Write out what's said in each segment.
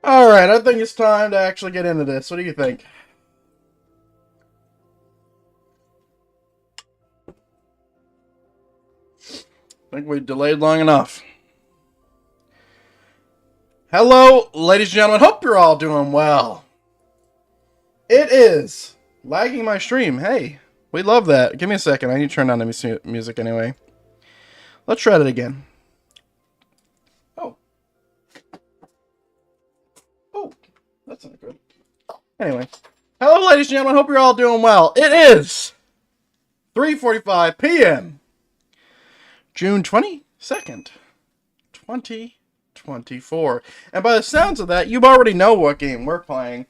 Alright, I think it's time to actually get into this. What do you think? I think we delayed long enough. Hello, ladies and gentlemen. Hope you're all doing well. It is lagging my stream. Hey, we love that. Give me a second. I need to turn down the music anyway. Let's try it again. Oh. Oh, that's not good. Anyway. Hello, ladies and gentlemen. Hope you're all doing well. It is 3:45 p.m. June 22nd, 2024. And by the sounds of that, you already know what game we're playing,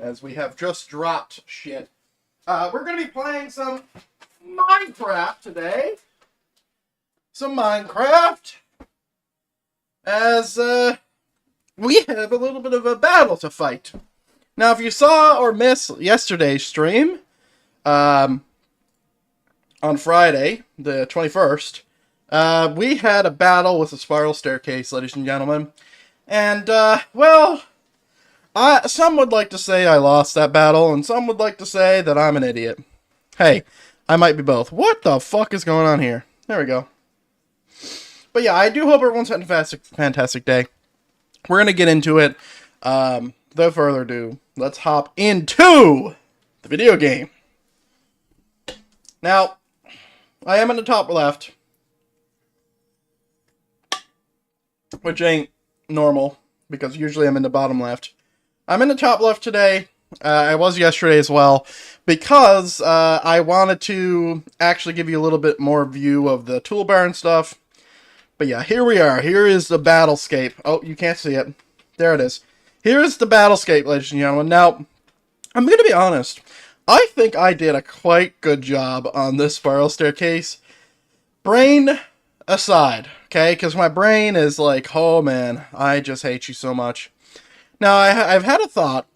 as we have just dropped shit. We're going to be playing some Minecraft today. Some Minecraft. As we have a little bit of a battle to fight. Now, if you saw or missed yesterday's stream, on Friday, the 21st, we had a battle with a spiral staircase, ladies and gentlemen. And, well, some would like to say I lost that battle, and some would like to say that I'm an idiot. Hey, I might be both. What the fuck is going on here? There we go. But yeah, I do hope everyone's had a fantastic day. We're going to get into it. Without further ado, let's hop into the video game. Now, I am in the top left, which ain't normal, because usually I'm in the bottom left. I'm in the top left today. I was yesterday as well, because I wanted to actually give you a little bit more view of the toolbar and stuff. But yeah, here we are. Here is the battlescape. Oh, you can't see it. There it is. Here's the battlescape, ladies and gentlemen. Now, I'm going to be honest. I think I did a quite good job on this spiral staircase. Brain aside, okay? Because my brain is like, oh man, I just hate you so much. Now, I've had a thought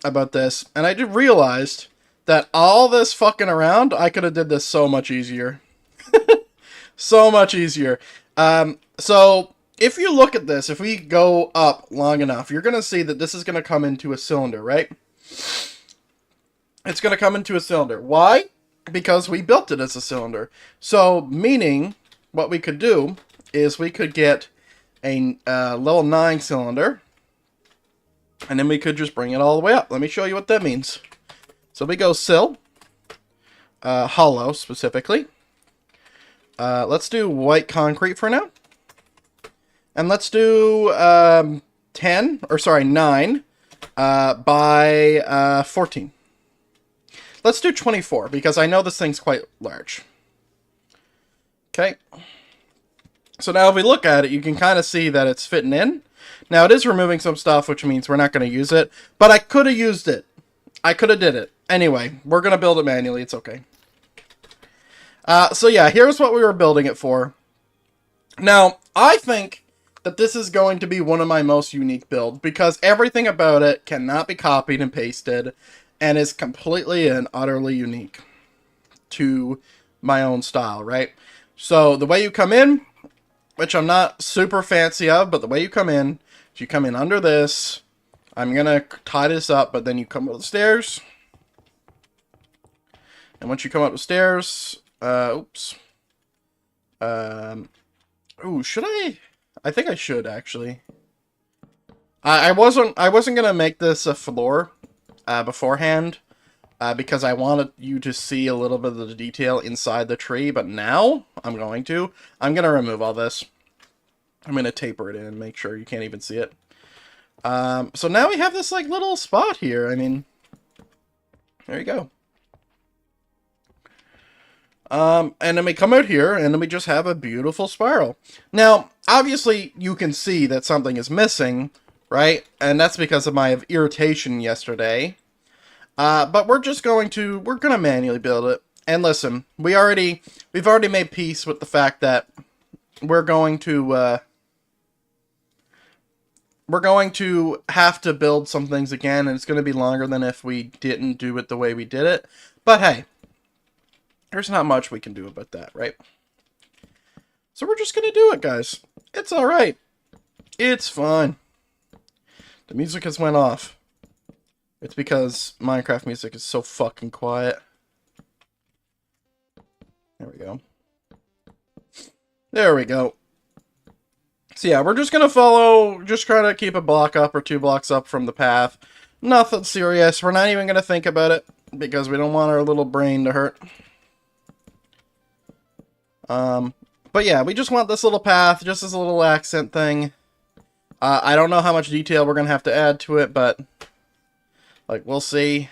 about this, and I did realized that all this fucking around, I could have did this so much easier. So much easier. So, if you look at this, if we go up long enough, you're going to see that this is going to come into a cylinder, right? It's going to come into a cylinder. Why? Because we built it as a cylinder. So, meaning, what we could do is we could get a level 9 cylinder, and then we could just bring it all the way up. Let me show you what that means. So we go sill, hollow specifically. Let's do white concrete for now. And let's do 9 by 14. Let's do 24, because I know this thing's quite large. Okay. So now if we look at it, you can kind of see that it's fitting in. Now it is removing some stuff, which means we're not going to use it. But I could have used it. I could have did it. Anyway, we're going to build it manually. It's okay. So yeah, here's what we were building it for. Now, I think that this is going to be one of my most unique builds, because everything about it cannot be copied and pasted, and is completely and utterly unique to my own style, right? So the way you come in, which I'm not super fancy of, but the way you come in is you come in under this. I'm going to tie this up, but then you come up the stairs. And once you come up the stairs, oops. Ooh, should I? I think I should, actually. I wasn't gonna make this a floor beforehand, because I wanted you to see a little bit of the detail inside the tree, but now I'm going to. I'm gonna remove all this. I'm gonna taper it in and make sure you can't even see it. So now we have this like little spot here. I mean, there you go. And then we come out here, and then we just have a beautiful spiral. Now, obviously, you can see that something is missing, right? And that's because of my irritation yesterday. But we're going to manually build it. And listen, we've already made peace with the fact that we're going to have to build some things again, and it's going to be longer than if we didn't do it the way we did it. But hey, there's not much we can do about that, right? So we're just going to do it, guys. It's alright. It's fine. The music has went off. It's because Minecraft music is so fucking quiet. There we go. There we go. So yeah, we're just gonna follow, just try to keep a block up or 2 blocks up from the path. Nothing serious. We're not even gonna think about it because we don't want our little brain to hurt. But yeah, we just want this little path, just as a little accent thing. I don't know how much detail we're gonna have to add to it, but like we'll see.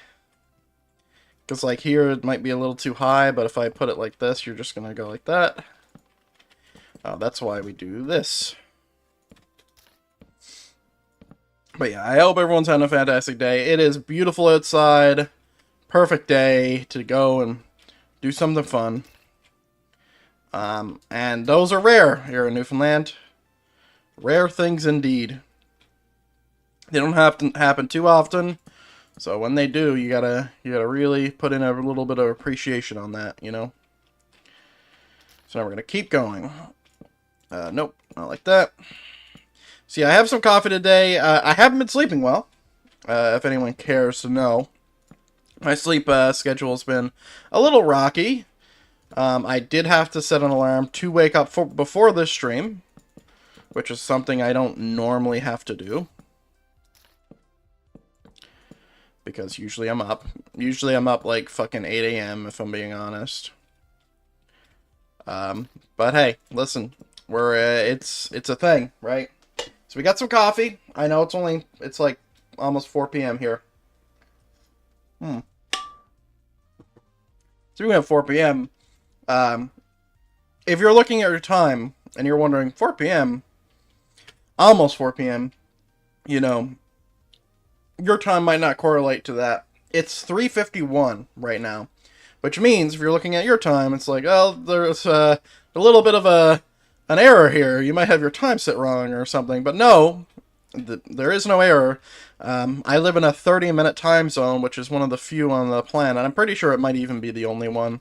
Because like here it might be a little too high, but if I put it like this, you're just gonna go like that. That's why we do this. But yeah, I hope everyone's having a fantastic day. It is beautiful outside. Perfect day to go and do something fun. And those are rare here in Newfoundland. Rare things indeed. They don't have to happen too often. So when they do, you gotta really put in a little bit of appreciation on that, you know? So now we're gonna keep going. Nope, not like that. See, I have some coffee today. I haven't been sleeping well, if anyone cares to know. My sleep schedule has been a little rocky. I did have to set an alarm to wake up before this stream, which is something I don't normally have to do. Because usually I'm up. Usually I'm up like fucking 8 a.m. if I'm being honest. But hey, listen, it's a thing, right? So we got some coffee. I know it's like almost 4 p.m. here. So we have 4 p.m. If you're looking at your time and you're wondering 4 p.m., almost 4 p.m., you know, your time might not correlate to that. It's 3:51 right now, which means if you're looking at your time, it's like, oh, there's a little bit of an error here. You might have your time set wrong or something, but no, there is no error. I live in a 30-minute time zone, which is one of the few on the planet. I'm pretty sure it might even be the only one.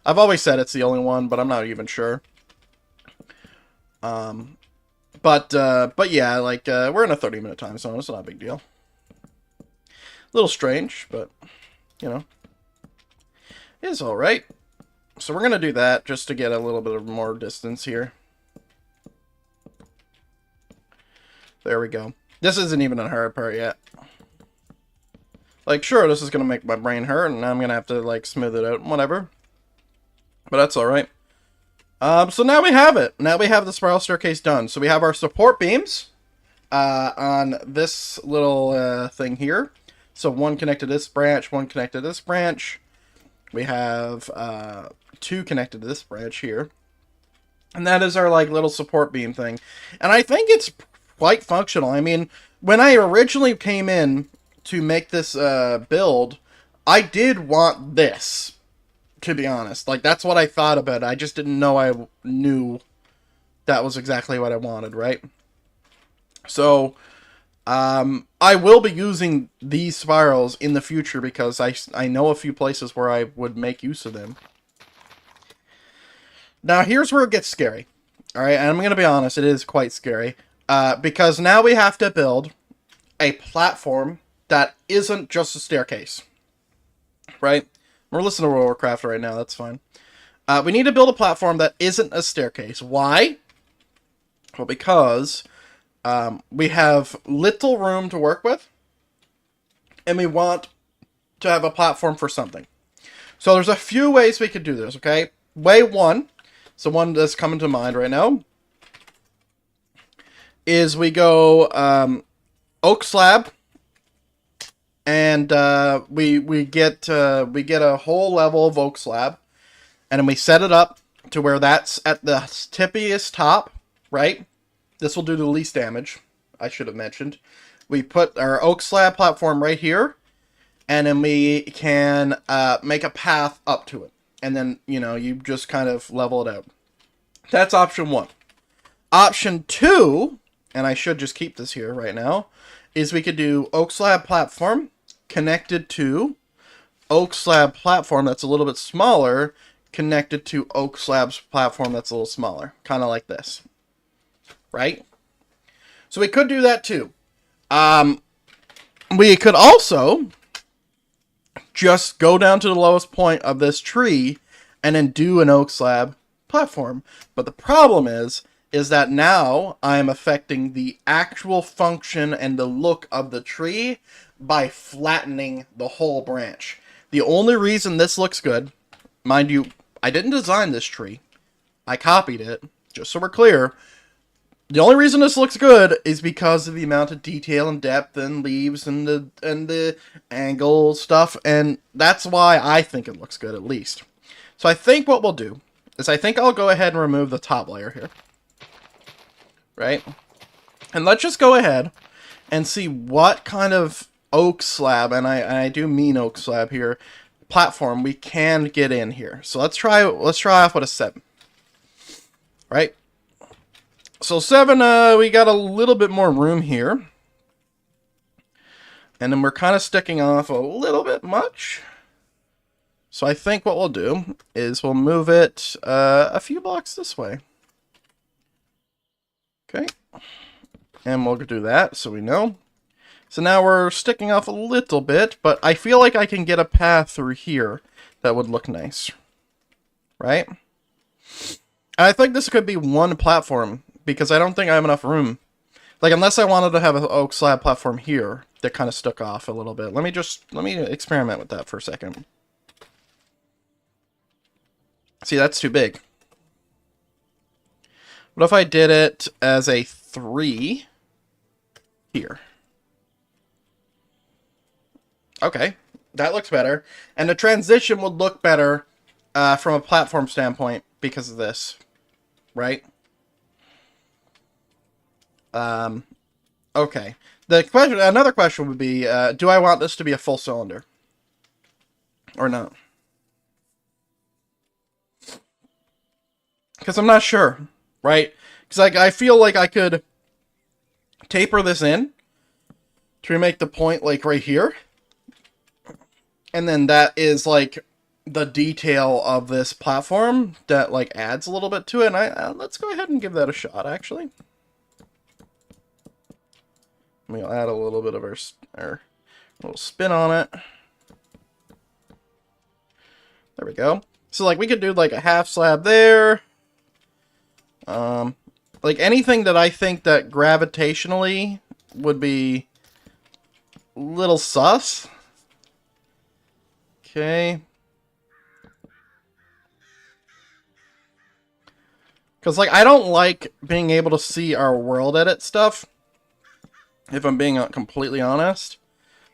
I've always said it's the only one, but I'm not even sure. But yeah, like, we're in a 30-minute time zone. It's not a big deal. A little strange, but, you know, it's alright. So we're going to do that just to get a little bit of more distance here. There we go. This isn't even a hard part yet. Like, sure, this is going to make my brain hurt, and I'm going to have to, like, smooth it out and whatever. But that's alright. So now we have it. Now we have the spiral staircase done. So we have our support beams on this little thing here. So one connected to this branch, one connected to this branch. We have 2 connected to this branch here. And that is our like little support beam thing. And I think it's quite functional. I mean, when I originally came in to make this build, I did want this, to be honest. Like, that's what I thought about it. I just didn't know I knew that was exactly what I wanted, right? So I will be using these spirals in the future because I know a few places where I would make use of them. Now, here's where it gets scary. Alright, and I'm going to be honest, it is quite scary. Because now we have to build a platform that isn't just a staircase. Right? We're listening to World of Warcraft right now, that's fine. We need to build a platform that isn't a staircase. Why? Well, because we have little room to work with, and we want to have a platform for something. So there's a few ways we could do this, okay? Way one, so one that's coming to mind right now, is we go oak slab, and we get a whole level of oak slab, and then we set it up to where that's at the tippiest top, right? This will do the least damage, I should have mentioned. We put our oak slab platform right here, and then we can make a path up to it. And then, you know, you just kind of level it out. That's option one. Option two, and I should just keep this here right now, is we could do oak slab platform connected to oak slab platform that's a little bit smaller, connected to oak slab's platform that's a little smaller. Kind of like this. Right? So we could do that too. We could also just go down to the lowest point of this tree and then do an oak slab platform. But the problem is that now I'm affecting the actual function and the look of the tree by flattening the whole branch. The only reason this looks good, mind you, I didn't design this tree. I copied it, just so we're clear. The only reason this looks good is because of the amount of detail and depth and leaves and the angle stuff, and that's why I think it looks good, at least. So I think what we'll do is I think I'll go ahead and remove the top layer here. Right? And let's just go ahead and see what kind of oak slab, and I do mean oak slab here, platform we can get in here. So let's try off with a 7. Right? So 7, we got a little bit more room here. And then we're kind of sticking off a little bit much. So I think what we'll do is we'll move it a few blocks this way. Okay. And we'll do that so we know. So now we're sticking off a little bit, but I feel like I can get a path through here that would look nice. Right? And I think this could be one platform, because I don't think I have enough room. Like, unless I wanted to have an oak slab platform here that kind of stuck off a little bit. Let me experiment with that for a second. See, that's too big. What if I did it as a 3 here? Okay, that looks better. And the transition would look better from a platform standpoint because of this, right? Okay. Another question would be, do I want this to be a full cylinder? Or not? Because I'm not sure, right? Because I feel like I could taper this in to make the point, like, right here. And then that is, like, the detail of this platform that, like, adds a little bit to it. And let's go ahead and give that a shot, actually. We'll add a little bit of our little spin on it. There we go. So, like, we could do, like, a half slab there. Like, anything that I think that gravitationally would be a little sus. Okay. Because, like, I don't like being able to see our world edit stuff. If I'm being completely honest.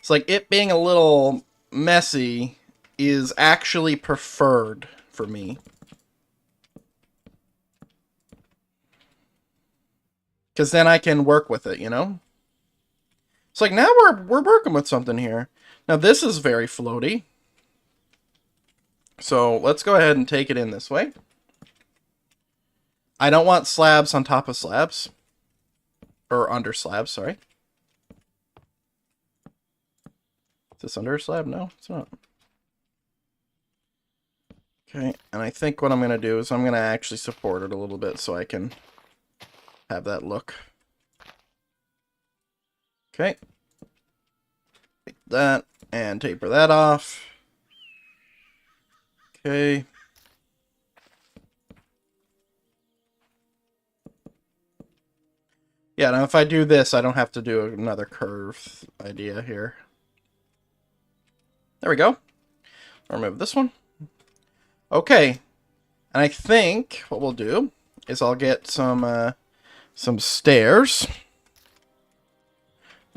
It's like, it being a little messy is actually preferred for me. Because then I can work with it, you know? It's like, now we're working with something here. Now, this is very floaty. So, let's go ahead and take it in this way. I don't want slabs on top of slabs. Or under slabs, sorry. Is this under a slab? No, it's not. Okay, and I think what I'm going to do is I'm going to actually support it a little bit so I can have that look. Okay. Take that and taper that off. Okay. Yeah, now if I do this, I don't have to do another curve idea here. There we go. I'll remove this one. Okay. And I think what we'll do is I'll get some stairs.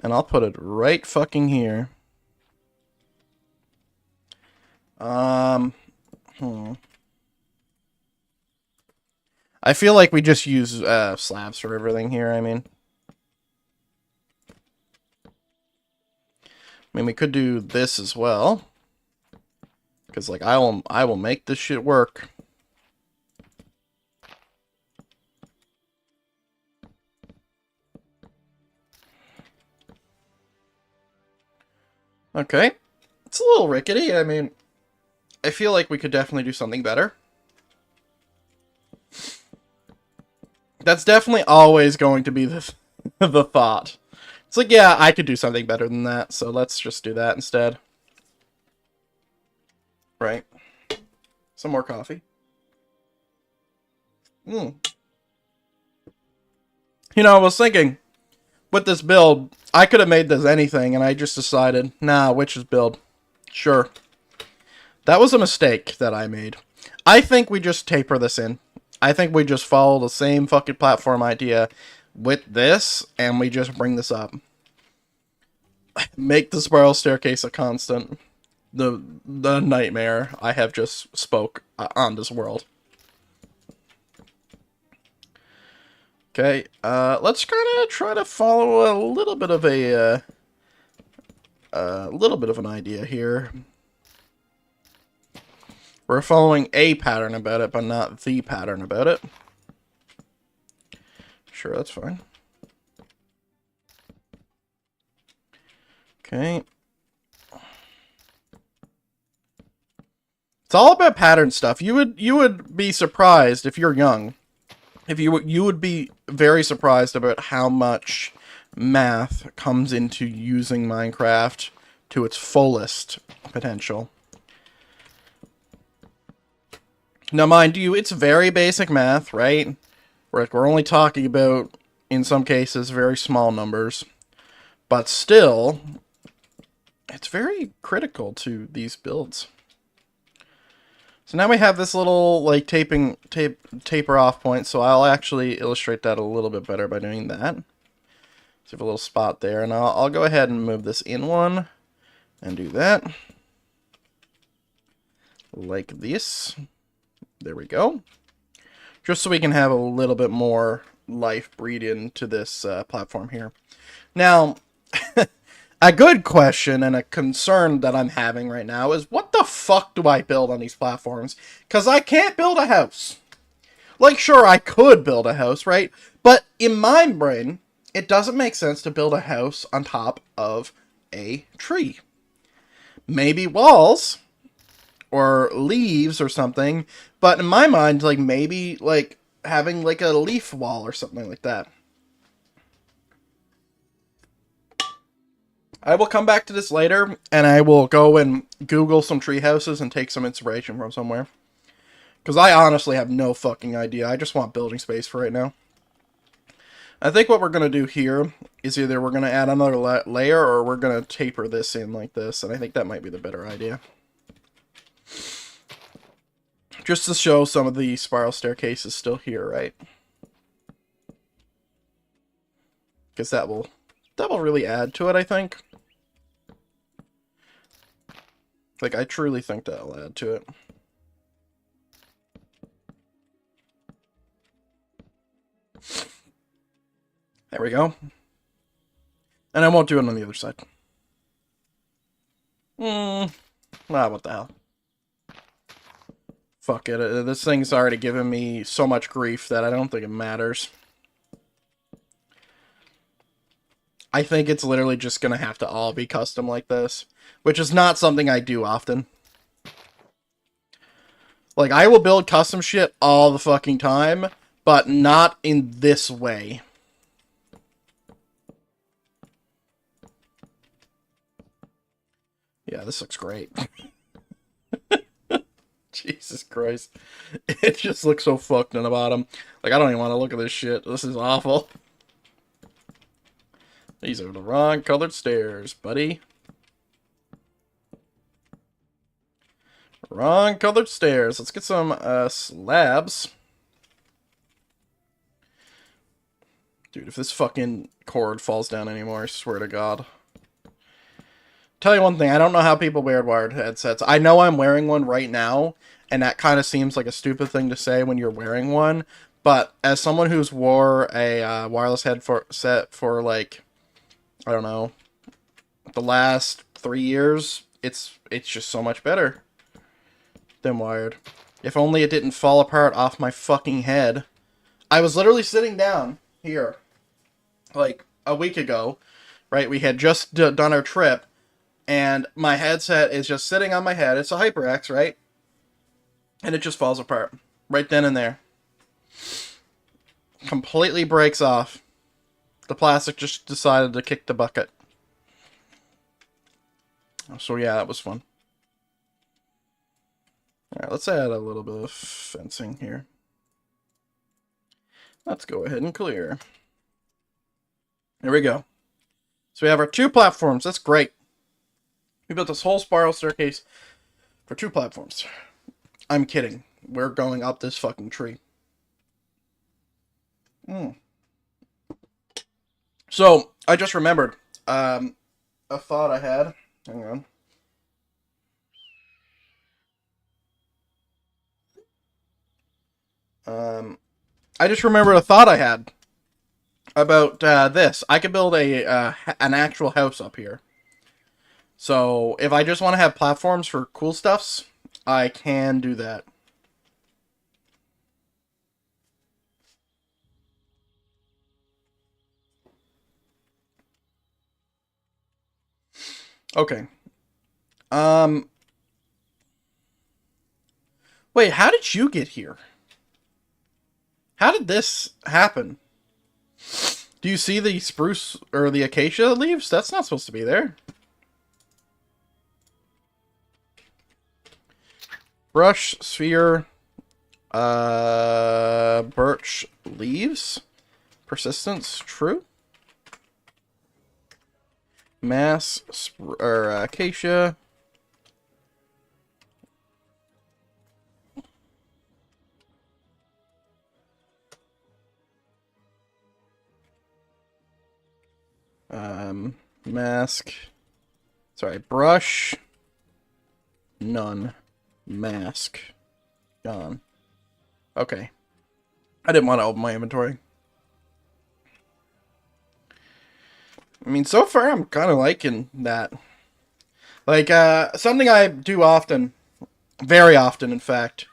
And I'll put it right fucking here. I feel like we just use slabs for everything here, I mean, we could do this as well. Because, like, I will make this shit work. Okay. It's a little rickety. I mean, I feel like we could definitely do something better. That's definitely always going to be the thought. It's like, yeah, I could do something better than that, so let's just do that instead. Right. Some more coffee. You know, I was thinking, with this build, I could have made this anything, and I just decided, nah, Witch's build. Sure. That was a mistake that I made. I think we just taper this in. I think we just follow the same fucking platform idea with this, and we just bring this up. Make the spiral staircase a constant. The nightmare I have just spoke on this world. Okay, let's kind of try to follow a little bit of an idea here. We're following a pattern about it, but not the pattern about it. Sure, that's fine. Okay. It's all about pattern stuff. You would be surprised if you're young. If you would be very surprised about how much math comes into using Minecraft to its fullest potential. Now, mind you, it's very basic math, right? We're only talking about, in some cases, very small numbers. But still, it's very critical to these builds. So now we have this little, like, taper off point, so I'll actually illustrate that a little bit better by doing that. So we have a little spot there, and I'll go ahead and move this in one, and do that. Like this. There we go. Just so we can have a little bit more life breed into this platform here. Now, a good question and a concern that I'm having right now is, what the fuck do I build on these platforms? Because I can't build a house. Like, sure, I could build a house, right? But in my brain, it doesn't make sense to build a house on top of a tree. Maybe walls or leaves or something, but in my mind, like, maybe, like, having, like, a leaf wall or something like that. I will come back to this later, and I will go and Google some tree houses and take some inspiration from somewhere. Because I honestly have no fucking idea. I just want building space for right now. I think what we're going to do here is either we're going to add another layer, or we're going to taper this in like this, and I think that might be the better idea. Just to show some of the spiral staircases still here, right? Because that will really add to it, I think. Like, I truly think that'll add to it. There we go. And I won't do it on the other side. What the hell. Fuck it. This thing's already given me so much grief that I don't think it matters. I think it's literally just gonna have to all be custom like this, which is not something I do often. Like, I will build custom shit all the fucking time, but not in this way. Yeah, this looks great. Jesus Christ. It just looks so fucked on the bottom. Like, I don't even want to look at this shit. This is awful. These are the wrong colored stairs, buddy. Wrong colored stairs. Let's get some slabs. Dude, if this fucking cord falls down anymore, I swear to God. Tell you one thing, I don't know how people wear wired headsets. I know I'm wearing one right now, and that kind of seems like a stupid thing to say when you're wearing one, but as someone who's wore a wireless headset for, like, I don't know, the last 3 years, it's just so much better than wired. If only it didn't fall apart off my fucking head. I was literally sitting down here, like, a week ago, right? We had just done our trip, and my headset is just sitting on my head. It's a HyperX, right? And it just falls apart. Right then and there. Completely breaks off. The plastic just decided to kick the bucket. So yeah, that was fun. Alright, let's add a little bit of fencing here. Let's go ahead and clear. There we go. So we have our 2 platforms. That's great. We built this whole spiral staircase for 2 platforms. I'm kidding. We're going up this fucking tree. So, I just remembered a thought I had. Hang on. I just remembered a thought I had about this. I could build an actual house up here. So, if I just want to have platforms for cool stuffs, I can do that. Okay. Wait, how did you get here? How did this happen? Do you see the spruce or the acacia leaves? That's not supposed to be there. Brush, sphere, birch leaves. Persistence, true. Mass, or acacia. Mask. Sorry, brush. None. Mask. Gone. Okay. I didn't want to open my inventory. I mean, so far I'm kind of liking that. Like, something I do often, very often in fact,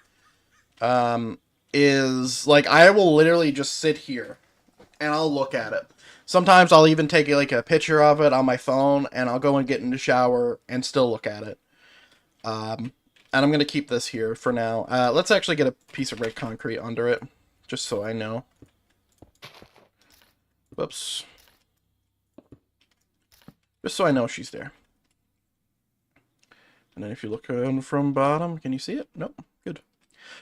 is, like, I will literally just sit here and I'll look at it. Sometimes I'll even take like a picture of it on my phone, and I'll go and get in the shower and still look at it. And I'm going to keep this here for now. Let's actually get a piece of red concrete under it, just so I know. Whoops. Just so I know she's there. And then if you look around from bottom, can you see it? Nope. Good.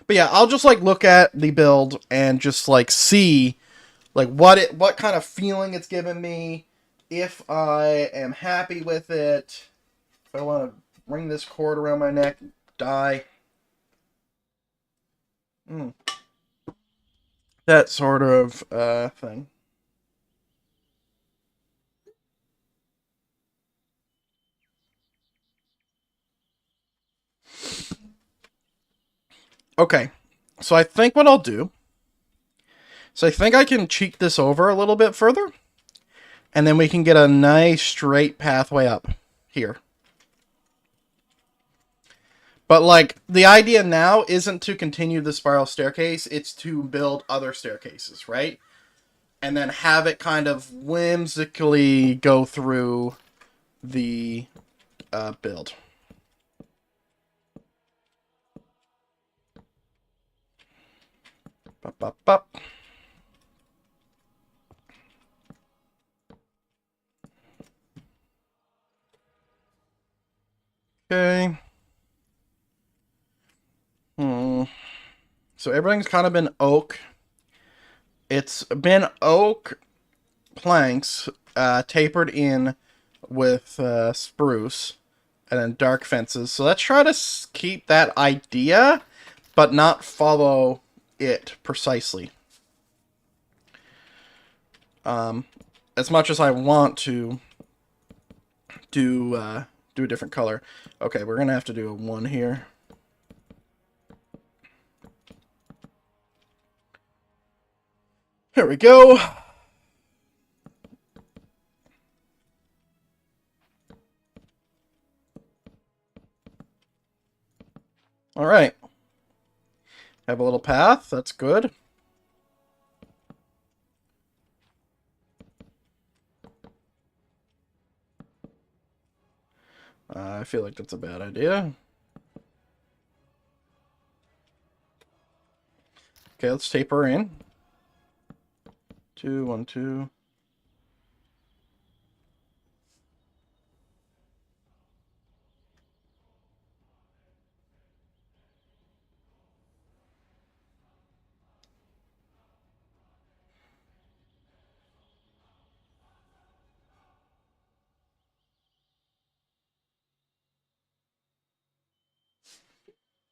But yeah, I'll just like look at the build and just like see like what kind of feeling it's giving me, if I am happy with it, if I want to ring this cord around my neck, die. That sort of thing. Okay, so I think what I'll do, so I think I can cheat this over a little bit further, and then we can get a nice straight pathway up here. But, like, the idea now isn't to continue the spiral staircase, it's to build other staircases, right? And then have it kind of whimsically go through the build. Bop, bop, bop. Okay. So everything's kind of been oak. It's been oak planks tapered in with spruce and then dark fences. So let's try to keep that idea, but not follow it precisely. As much as I want to do a different color. Okay, we're gonna have to do a 1 here. There we go. All right. Have a little path. That's good. I feel like that's a bad idea. Okay, let's taper in. 2, 1, 2.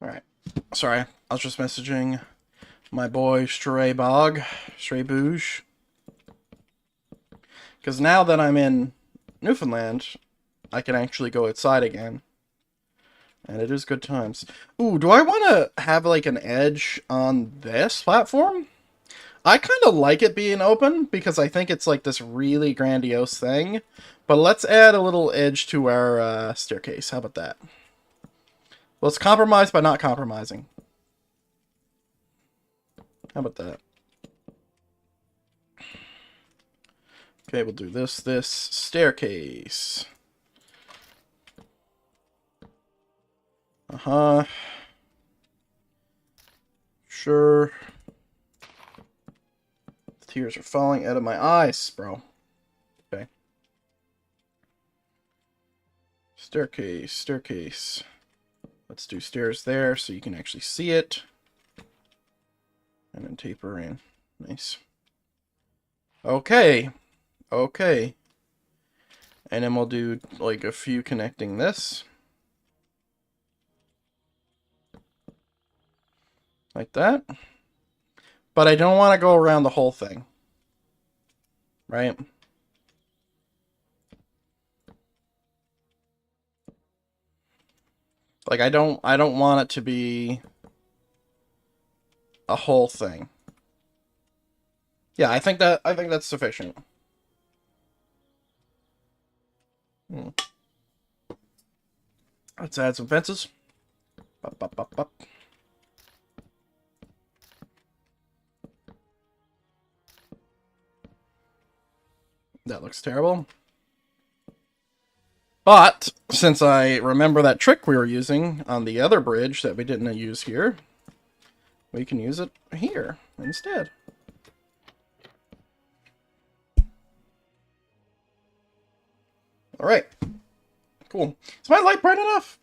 Alright. Sorry, I was just messaging my boy Stray Bog, Stray Bouge. Because now that I'm in Newfoundland, I can actually go outside again. And it is good times. Ooh, do I want to have like an edge on this platform? I kind of like it being open because I think it's like this really grandiose thing. But let's add a little edge to our staircase. How about that? Let's compromise by not compromising. How about that? Okay, we'll do this staircase. Uh-huh. Sure. The tears are falling out of my eyes, bro. Okay. Staircase, staircase. Let's do stairs there so you can actually see it. And then taper in. Nice. Okay. Okay. And then we'll do like a few connecting this. Like that. But I don't want to go around the whole thing. Right? Like I don't want it to be a whole thing. Yeah, I think that's sufficient. Let's add some fences. Bop, bop, bop, bop. That looks terrible. But, since I remember that trick we were using on the other bridge that we didn't use here, we can use it here instead. Alright. Cool. Is my light bright enough?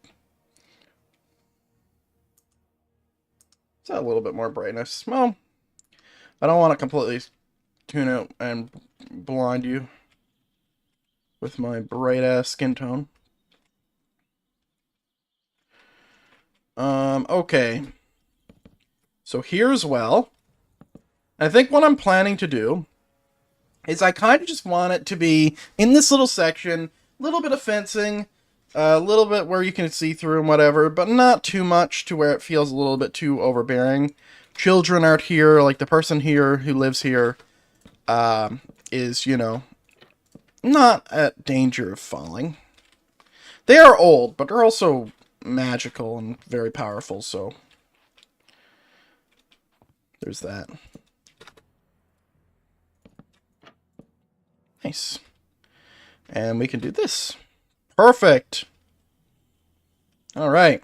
Is that a little bit more brightness? Well, I don't want to completely tune out and blind you with my bright-ass skin tone. Okay. So here's well. I think what I'm planning to do is I kind of just want it to be in this little section, a little bit of fencing, a little bit where you can see through and whatever, but not too much to where it feels a little bit too overbearing. Children aren't here, like the person here who lives here is, you know, not at danger of falling. They are old, but they're also magical and very powerful, so there's that. Nice. And we can do this. Perfect. Alright.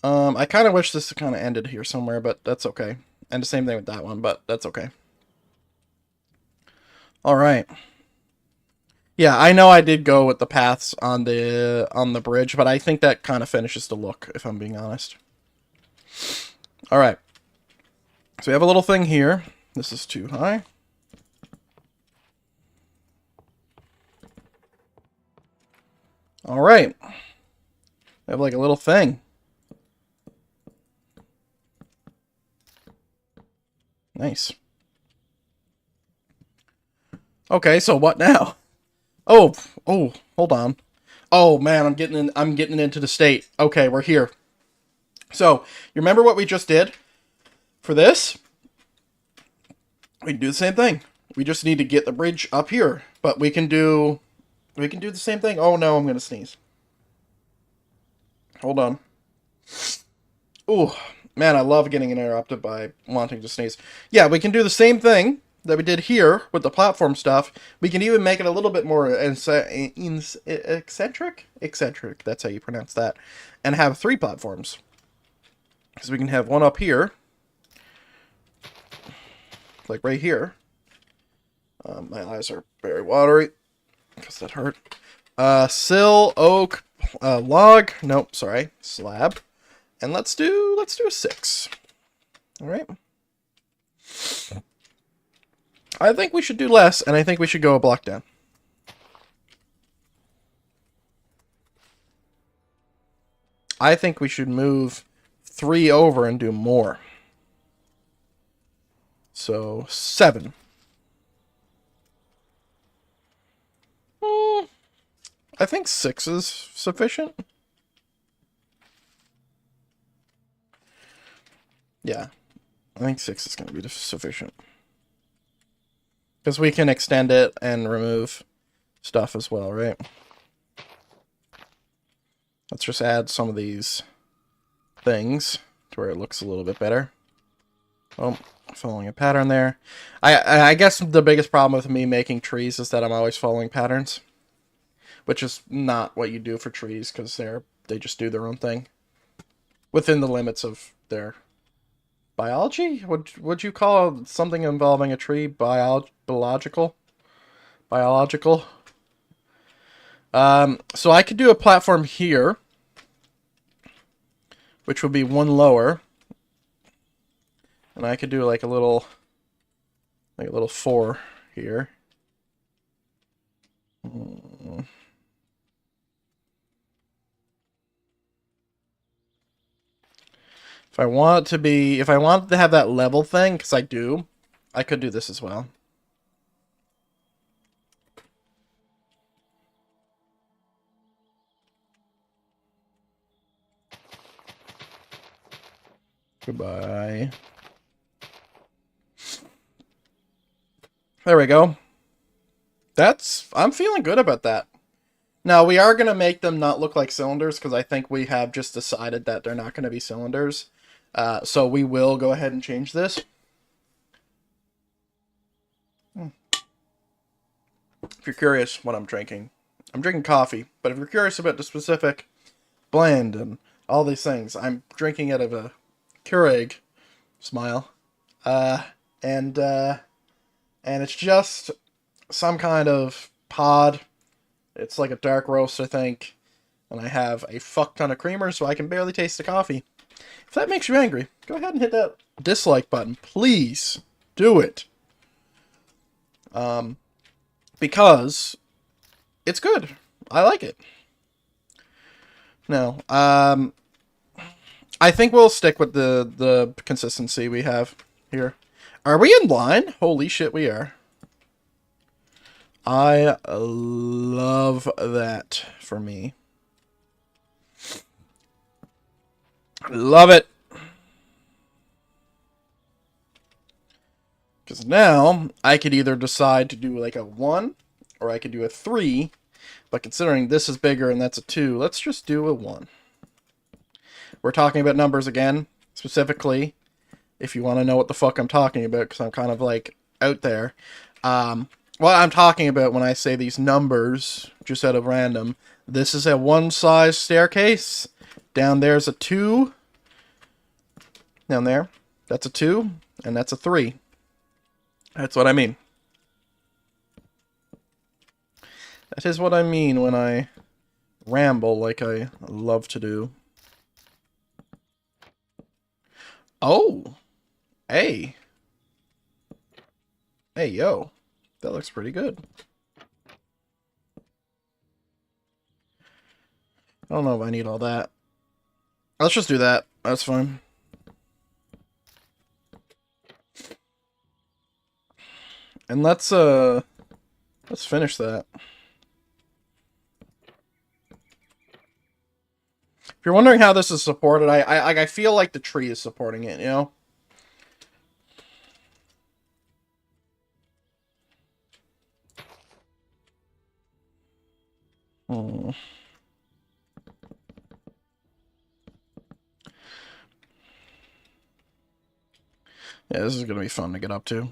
I kind of wish this kind of ended here somewhere, but that's okay. And the same thing with that one, but that's okay. Alright. Yeah, I know I did go with the paths on the bridge, but I think that kind of finishes the look, if I'm being honest. Alright. So we have a little thing here. This is too high. Alright. I have like a little thing. Nice. Okay, so what now? Oh, hold on. Oh man, I'm getting into the state. Okay, we're here. So, you remember what we just did? For this, we can do the same thing. We just need to get the bridge up here. But we can do the same thing. Oh no, I'm gonna sneeze. Hold on. Ooh, man, I love getting interrupted by wanting to sneeze. Yeah, we can do the same thing that we did here with the platform stuff. We can even make it a little bit more eccentric. Eccentric, that's how you pronounce that. And have 3 platforms. Because we can have one up here. Like right here. My eyes are very watery. Because that hurt. Sill, oak, log. Nope, sorry. Slab. And let's do a 6. Alright. I think we should do less, and I think we should go a block down. I think we should move 3 over and do more. So 7. I think 6 is sufficient. Yeah, I think 6 is going to be sufficient. Because we can extend it and remove stuff as well, right? Let's just add some of these things to where it looks a little bit better. Oh, following a pattern there. I guess the biggest problem with me making trees is that I'm always following patterns. Which is not what you do for trees, because they just do their own thing. Within the limits of their biology? Would you call something involving a tree biological? Biological? So I could do a platform here, which would be 1 lower. And I could do like a little 4 here. If I want to have that level thing, because I do, I could do this as well. Goodbye. There we go. I'm feeling good about that. Now, we are going to make them not look like cylinders, because I think we have just decided that they're not going to be cylinders. So we will go ahead and change this. If you're curious what I'm drinking coffee. But if you're curious about the specific blend and all these things, I'm drinking out of a Keurig. Smile. And it's just some kind of pod. It's like a dark roast, I think. And I have a fuck ton of creamer, so I can barely taste the coffee. If that makes you angry, go ahead and hit that dislike button. Please do it. Because it's good. I like it. No. I think we'll stick with the consistency we have here. Are we in line? Holy shit, we are. I love that for me. Love it. Because now I could either decide to do like a 1 or I could do a 3. But considering this is bigger and that's a 2, let's just do a 1. We're talking about numbers again, specifically, if you want to know what the fuck I'm talking about, because I'm kind of like out there. What I'm talking about when I say these numbers, just out of random, this is a 1 size staircase. Down there's a 2. Down there, that's a 2, and that's a 3. That's what I mean. That is what I mean when I ramble like I love to do. Oh! Hey! Hey, yo. That looks pretty good. I don't know if I need all that. Let's just do that. That's fine. And let's finish that. If you're wondering how this is supported, I feel like the tree is supporting it, you know? Hmm. Yeah, this is gonna be fun to get up to.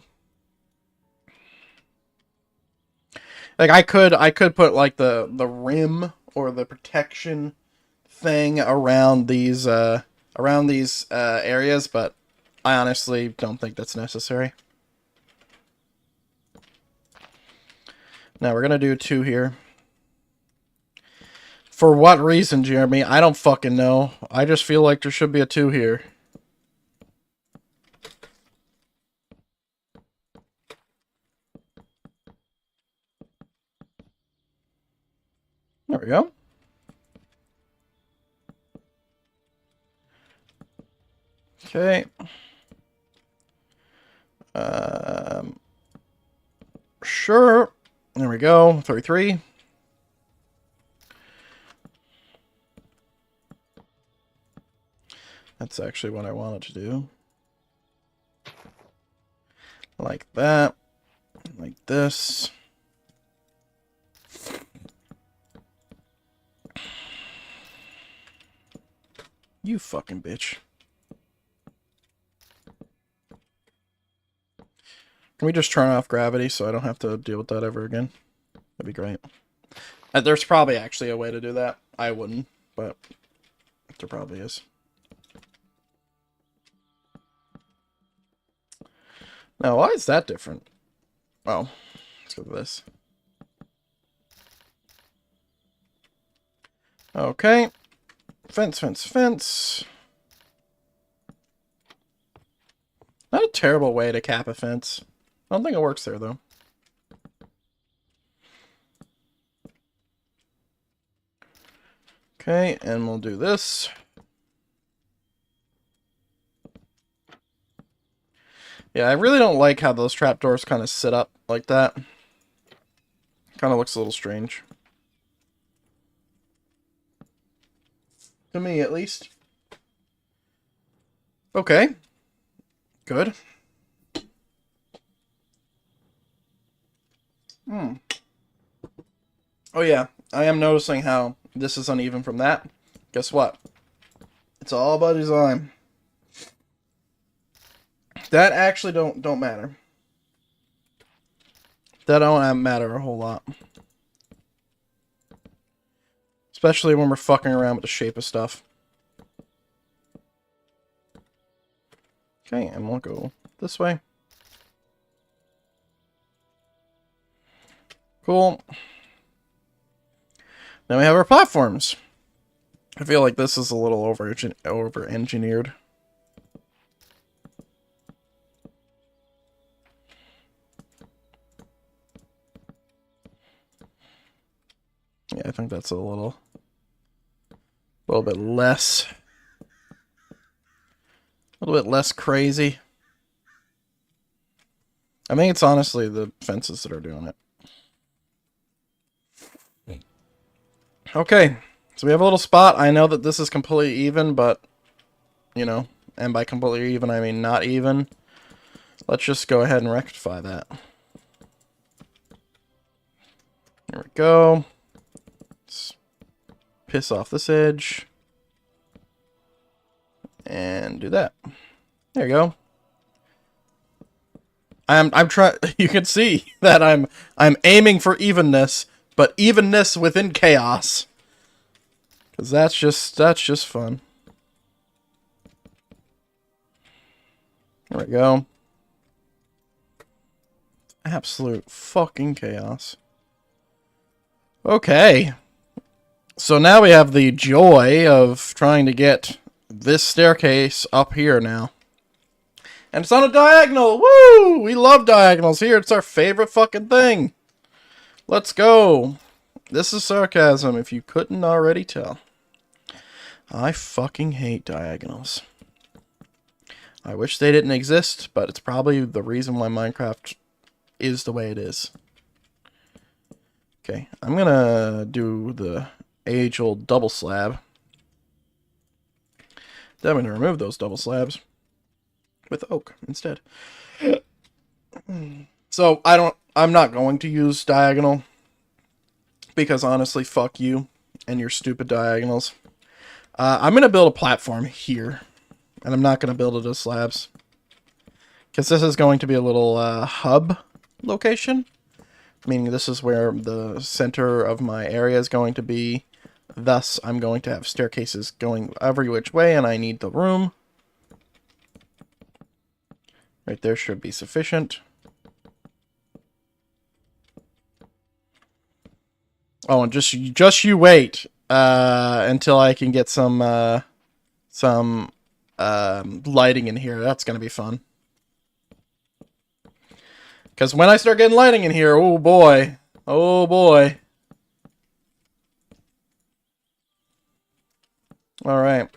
Like I could put like the rim or the protection thing around these areas, but I honestly don't think that's necessary. Now we're gonna do 2 here. For what reason, Jeremy? I don't fucking know. I just feel like there should be a 2 here. There we go. Okay. Sure. There we go. 33. That's actually what I wanted to do. Like that. Like this. You fucking bitch. Can we just turn off gravity so I don't have to deal with that ever again? That'd be great. There's probably actually a way to do that. I wouldn't, but there probably is. Now, why is that different? Oh, let's go with this. Okay. Fence, fence, fence. Not a terrible way to cap a fence. I don't think it works there, though. Okay, and we'll do this. Yeah, I really don't like how those trapdoors kind of sit up like that. Kind of looks a little strange. To me, at least. Okay. Good. Oh yeah, I am noticing how this is uneven from that. Guess what? It's all about design. That actually don't matter. That don't matter a whole lot. Especially when we're fucking around with the shape of stuff. Okay, and we'll go this way. Cool. Now we have our platforms. I feel like this is a little over-engineered. Yeah, I think that's a little bit less. A little bit less crazy. I think it's honestly the fences that are doing it. Okay, so we have a little spot. I know that this is completely even, but, you know, and by completely even, I mean not even. Let's just go ahead and rectify that. There we go. Let's piss off this edge. And do that. There you go. I'm trying. You can see that I'm aiming for evenness, but evenness within chaos. Cause that's just fun. There we go. Absolute fucking chaos. Okay. So now we have the joy of trying to get this staircase up here now. And it's on a diagonal! Woo! We love diagonals here. It's our favorite fucking thing. Let's go. This is sarcasm, if you couldn't already tell. I fucking hate diagonals. I wish they didn't exist, but it's probably the reason why Minecraft is the way it is. Okay, I'm gonna do the age-old double slab. Then I'm gonna remove those double slabs with oak instead. So I'm not going to use diagonal because honestly, fuck you and your stupid diagonals. I'm gonna build a platform here, and I'm not gonna build it as slabs because this is going to be a little hub location, meaning this is where the center of my area is going to be. Thus, I'm going to have staircases going every which way, and I need the room. Right there should be sufficient. Oh, and just you wait until I can get some lighting in here. That's gonna be fun. Because when I start getting lighting in here, oh boy, oh boy. All right.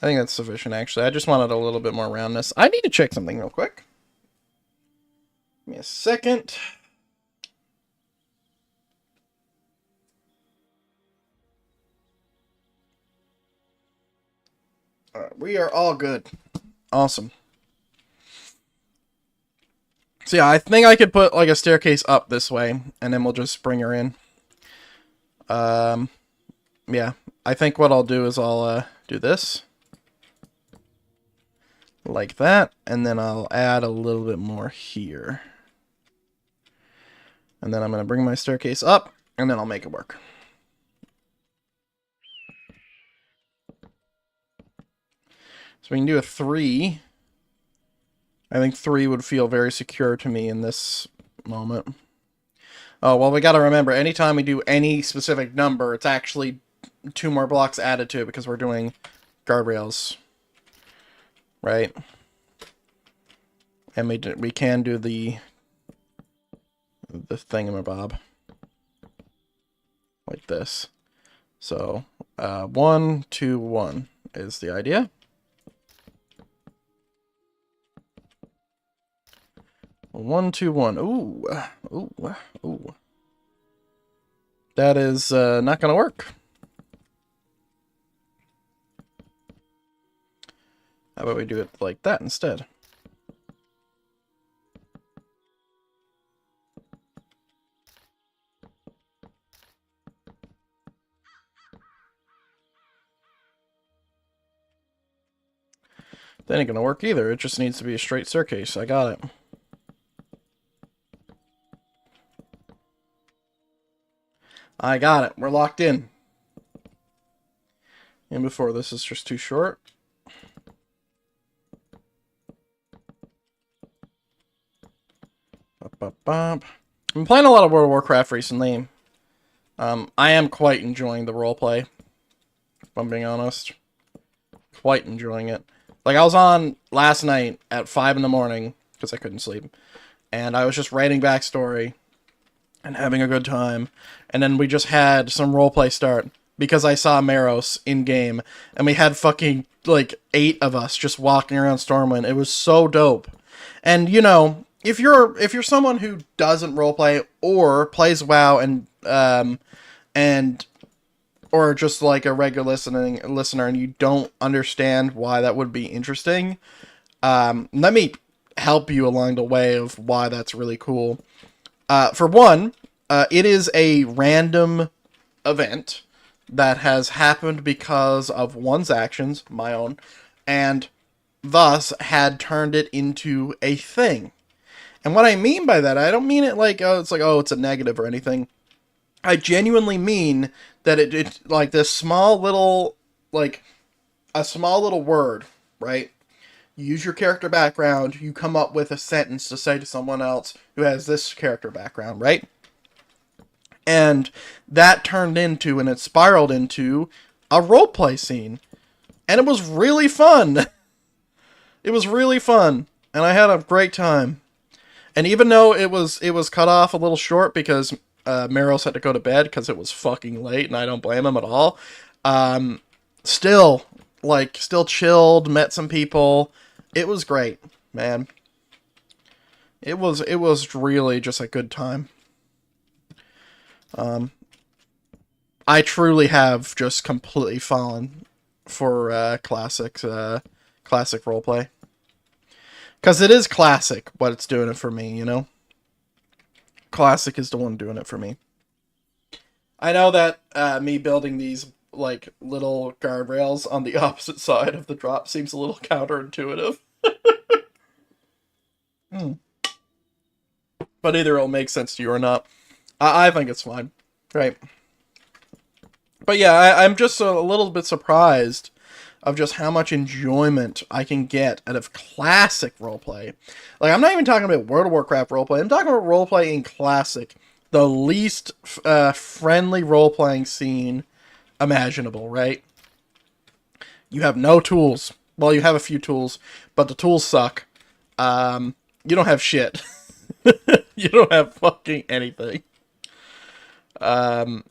think that's sufficient, actually. I just wanted a little bit more roundness. I need to check something real quick. Give me a second. Alright, we are all good. Awesome. So yeah, I think I could put like a staircase up this way, and then we'll just bring her in. Yeah, I think what I'll do is I'll do this. Like that, and then I'll add a little bit more here. And then I'm going to bring my staircase up, and then I'll make it work. So we can do a 3. I think 3 would feel very secure to me in this moment. Oh, well, we gotta remember, anytime we do any specific number, it's actually 2 more blocks added to it because we're doing guardrails. Right? And we can do the thingamabob. Like this. So, 1, 2, 1 is the idea. 1, 2, 1. Ooh. Ooh. Ooh. That is not going to work. How about we do it like that instead? That ain't going to work either. It just needs to be a straight staircase. I got it. I got it. We're locked in. And before, this is just too short. I'm playing a lot of World of Warcraft recently. I am quite enjoying the roleplay, if I'm being honest. Quite enjoying it. Like, I was on last night at 5 in the morning, because I couldn't sleep, and I was just writing backstory and having a good time. And then we just had some roleplay start, because I saw Meros in-game, and we had fucking, like, 8 of us just walking around Stormwind. It was so dope. And, you know, if you're someone who doesn't roleplay or plays WoW and or just like a regular listener and you don't understand why that would be interesting, let me help you along the way of why that's really cool. For one, it is a random event that has happened because of one's actions, my own, and thus had turned it into a thing. And what I mean by that, I don't mean it like, oh, it's like, oh, it's a negative or anything. I genuinely mean that it like this small little, like, a small little word, right? You use your character background, you come up with a sentence to say to someone else who has this character background, right? And that turned into, and it spiraled into, a roleplay scene. And it was really fun. It was really fun. And I had a great time. And even though it was cut off a little short because Meros had to go to bed because it was fucking late, and I don't blame him at all. Still chilled, met some people. It was great, man. It was really just a good time. I truly have just completely fallen for classic roleplay. Because it is classic what it's doing it for me, you know? Classic is the one doing it for me. I know that me building these, like, little guardrails on the opposite side of the drop seems a little counterintuitive. But either it'll make sense to you or not. I think it's fine. Right. But yeah, I'm just a little bit surprised of just how much enjoyment I can get out of classic roleplay. Like, I'm not even talking about World of Warcraft roleplay. I'm talking about roleplay in classic. The least friendly role-playing scene imaginable, right? You have no tools. Well, you have a few tools, but the tools suck. You don't have shit. You don't have fucking anything. That's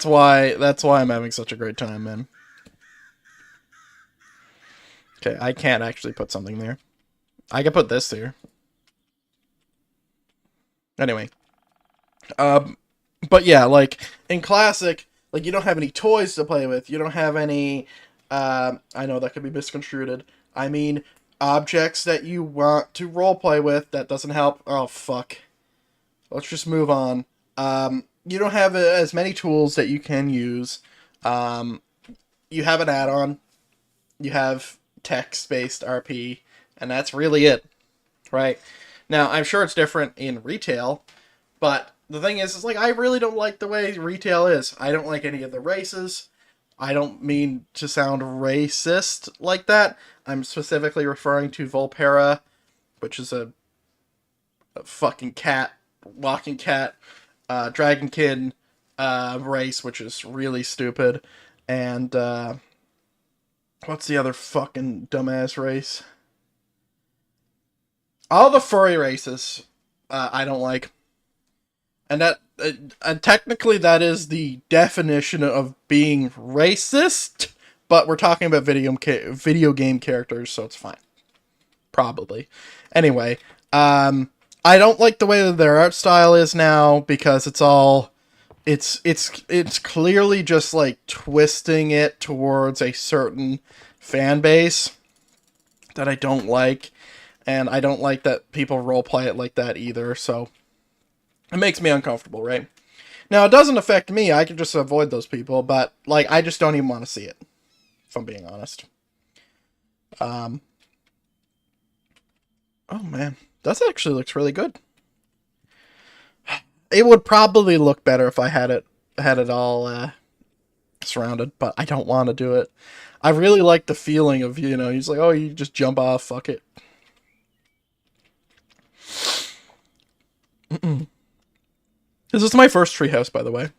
why I'm having such a great time, man. Okay, I can't actually put something there. I can put this here. Anyway. But yeah, like, in Classic, like, you don't have any toys to play with. You don't have any, I know that could be misconstrued. I mean, objects that you want to roleplay with. That doesn't help. Oh, fuck. Let's just move on. You don't have as many tools that you can use. Um, you have an add-on. You have text-based RP, and that's really it, right? Now, I'm sure it's different in retail, but the thing is like, I really don't like the way retail is. I don't like any of the races. I don't mean to sound racist like that. I'm specifically referring to Volpera, which is a fucking cat, walking cat, Dragonkin race, which is really stupid. And what's the other fucking dumbass race? All the furry races I don't like. And that technically that is the definition of being racist, but we're talking about video game characters, so it's fine. Probably. Anyway, I don't like the way that their art style is now, because it's clearly just like twisting it towards a certain fan base that I don't like, and I don't like that people roleplay it like that either, so it makes me uncomfortable, right? Now, it doesn't affect me. I can just avoid those people, but, like, I just don't even want to see it, if I'm being honest. Oh, man. That actually looks really good. It would probably look better if I had it all surrounded, but I don't want to do it. I really like the feeling of, he's like, oh, you just jump off, fuck it. This is my first treehouse, by the way.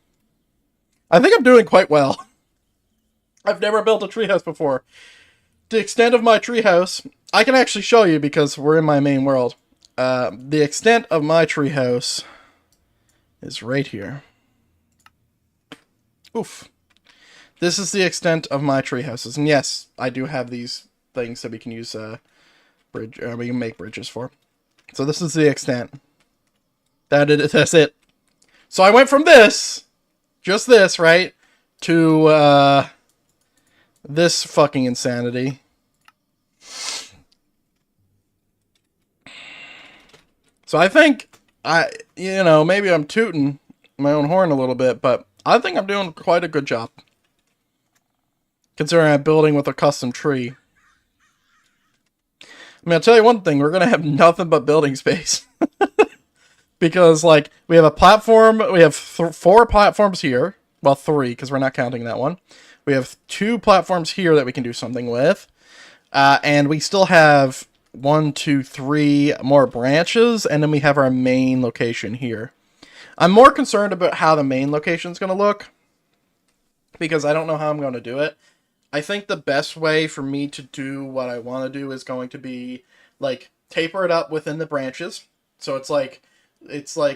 I think I'm doing quite well. I've never built a treehouse before. The extent of my treehouse, I can actually show you because we're in my main world. The extent of my treehouse is right here. Oof. This is the extent of my treehouses. And yes, I do have these things that we can use we can make bridges for. So this is the extent. That's it. So I went from this, just this, right, to this fucking insanity. So I think maybe I'm tooting my own horn a little bit, but I think I'm doing quite a good job, considering I'm building with a custom tree. I mean, I'll tell you one thing, we're going to have nothing but building space. Because, like, we have a platform, we have 4 platforms here. Well, 3, because we're not counting that one. We have 2 platforms here that we can do something with. And we still have 1, 2, 3 more branches, and then we have our main location here. I'm more concerned about how the main location is going to look, because I don't know how I'm going to do it. I think the best way for me to do what I want to do is going to be, like, taper it up within the branches. So it's like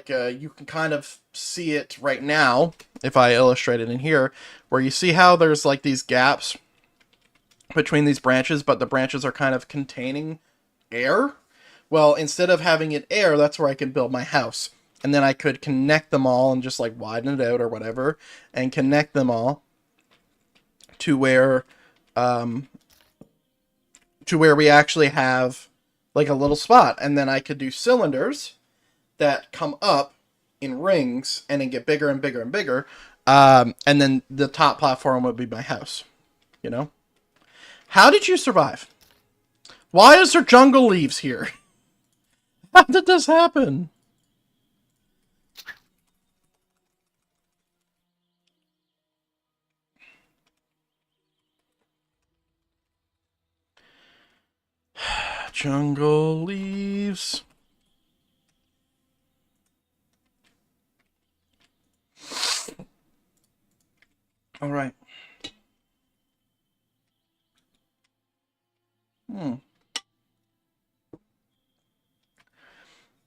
you can kind of see it right now, if I illustrate it in here, where you see how there's like these gaps between these branches, but the branches are kind of containing air. Well, instead of having it air, that's where I can build my house. And then I could connect them all and just like widen it out or whatever, and connect them all to where we actually have like a little spot. And then I could do cylinders that come up in rings and then get bigger and bigger and bigger. And then the top platform would be my house. How did you survive? Why is there jungle leaves here? How did this happen? Jungle leaves. All right.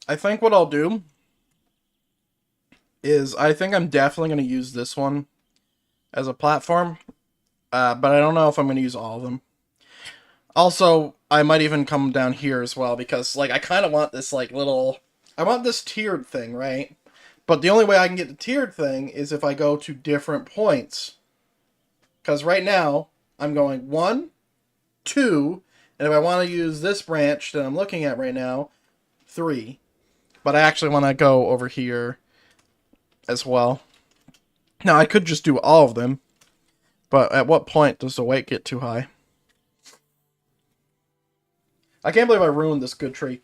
I think what I'll do is I think I'm definitely going to use this one as a platform, but I don't know if I'm going to use all of them. Also, I might even come down here as well because, like, I kind of want this, like, little... I want this tiered thing, right? But the only way I can get the tiered thing is if I go to different points. Because right now, I'm going 1, 2, and if I want to use this branch that I'm looking at right now, 3. But I actually want to go over here as well. Now, I could just do all of them, but at what point does the weight get too high? I can't believe I ruined this good tree.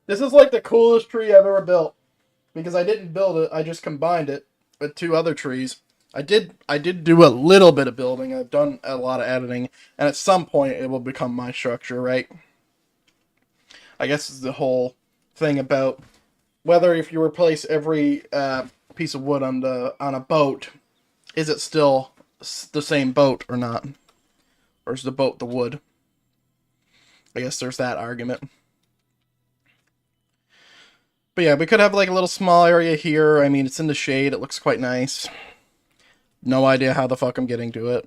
This is like the coolest tree I've ever built. Because I didn't build it, I just combined it with 2 other trees. I did do a little bit of building. I've done a lot of editing, and at some point it will become my structure, right? I guess it's the whole thing about whether if you replace every piece of wood on a boat, is it still the same boat or not? Or is the boat the wood? I guess there's that argument. But yeah, we could have like a little small area here. I mean, it's in the shade. It looks quite nice. No idea how the fuck I'm getting to it.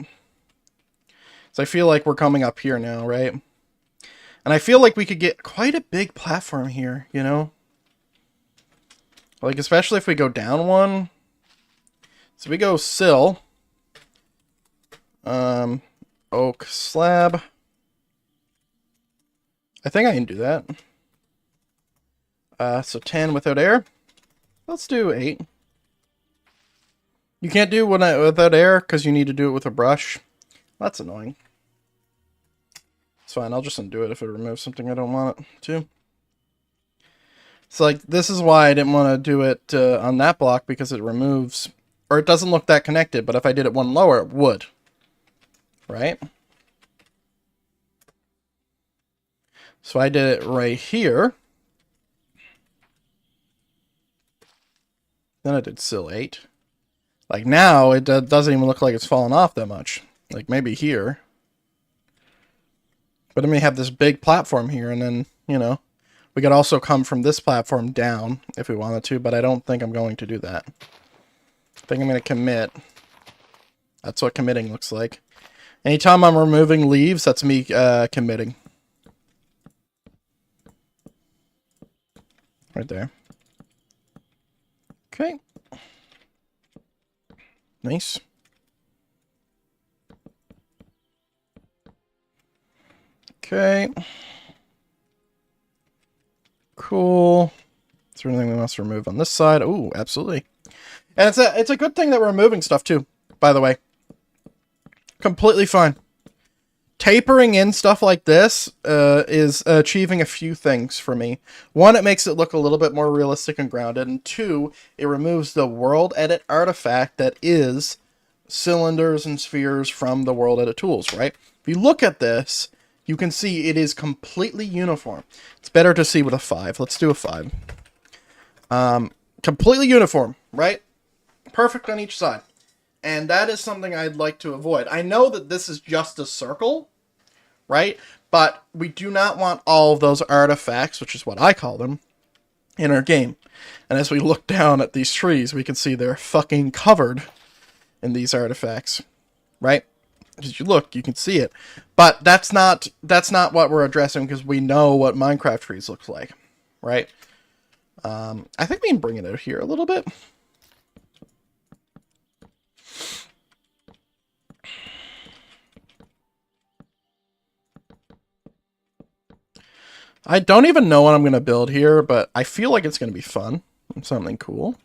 So I feel like we're coming up here now, right? And I feel like we could get quite a big platform here, you know? Like, especially if we go down one. So we go sill. Oak slab. I think I can do that. So 10 without air. Let's do 8. You can't do without air because you need to do it with a brush. That's annoying. It's fine, I'll just undo it if it removes something I don't want it to. So like, this is why I didn't want to do it on that block, because it removes, or it doesn't look that connected, but if I did it one lower, it would. Right? So I did it right here. Then I did sill 8. Like now, it doesn't even look like it's fallen off that much. Like maybe here. But I may have this big platform here, and then, you know, we could also come from this platform down if we wanted to, but I don't think I'm going to do that. I think I'm going to commit. That's what committing looks like. Anytime I'm removing leaves, that's me committing. Right there. Okay. Nice. Okay. Cool. Is there anything we must remove on this side? Oh, absolutely. And it's a good thing that we're removing stuff too, by the way. Completely fine. Tapering in stuff like this is achieving a few things for me. One, it makes it look a little bit more realistic and grounded. And 2, it removes the world edit artifact that is cylinders and spheres from the world edit tools, right? If you look at this, you can see it is completely uniform. It's better to see with a 5. Let's do a 5. Completely uniform, right? Perfect on each side. And that is something I'd like to avoid. I know that this is just a circle, right? But we do not want all of those artifacts, which is what I call them, in our game. And as we look down at these trees, we can see they're fucking covered in these artifacts, right? As you look, you can see it. But that's not what we're addressing, because we know what Minecraft trees looks like, right? I think we can bring it out here a little bit. I don't even know what I'm going to build here, but I feel like it's going to be fun and something cool.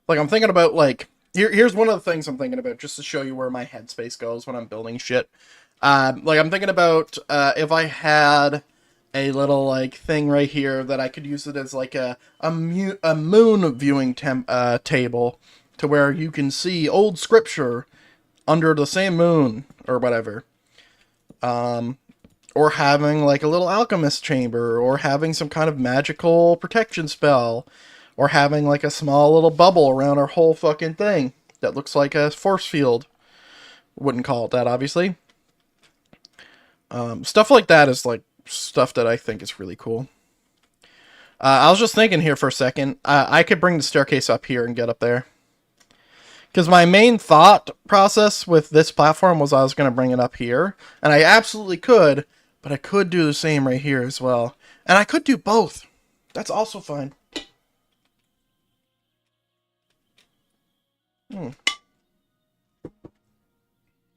Like, I'm thinking about, like, here's one of the things I'm thinking about, just to show you where my headspace goes when I'm building shit. Like, I'm thinking about if I had a little, like, thing right here that I could use it as, like, a moon viewing table, to where you can see old scripture under the same moon, or whatever. Or having, like, a little alchemist chamber, or having some kind of magical protection spell, or having, like, a small little bubble around our whole fucking thing that looks like a force field. Wouldn't call it that, obviously. Stuff like that is, like, stuff that I think is really cool. I was just thinking here for a second. I could bring the staircase up here and get up there. Because my main thought process with this platform was I was going to bring it up here, and I absolutely could, but I could do the same right here as well. And I could do both. That's also fine.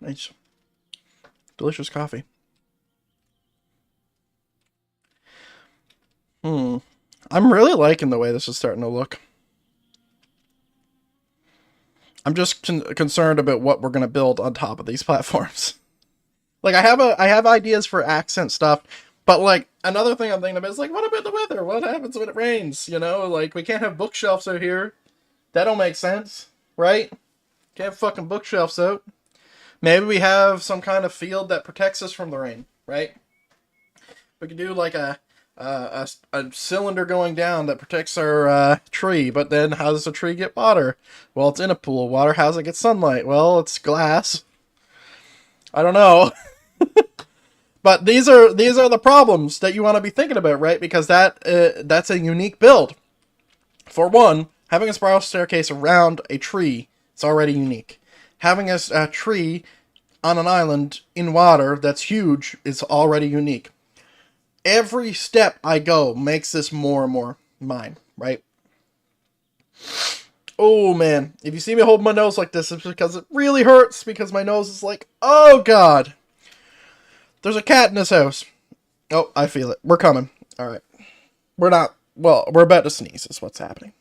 Nice. Delicious coffee. I'm really liking the way this is starting to look. I'm just concerned about what we're going to build on top of these platforms. Like, I have ideas for accent stuff, but, like, another thing I'm thinking about is, like, what about the weather? What happens when it rains? You know, like, we can't have bookshelves out here. That don't make sense, right? Can't have fucking bookshelves out. Maybe we have some kind of field that protects us from the rain, right? We could do, like, a cylinder going down that protects our tree, but then how does the tree get water? Well, it's in a pool of water. How does it get sunlight? Well, it's glass. I don't know. But these are the problems that you want to be thinking about, right? Because that's a unique build. For one, having a spiral staircase around a tree is already unique. Having a tree on an island in water that's huge is already unique. Every step I go makes this more and more mine, right? Oh man, if you see me hold my nose like this, it's because it really hurts, because my nose is like, oh god. There's a cat in this house. Oh, I feel it. We're coming. Alright. We're not, well, we're about to sneeze is what's happening.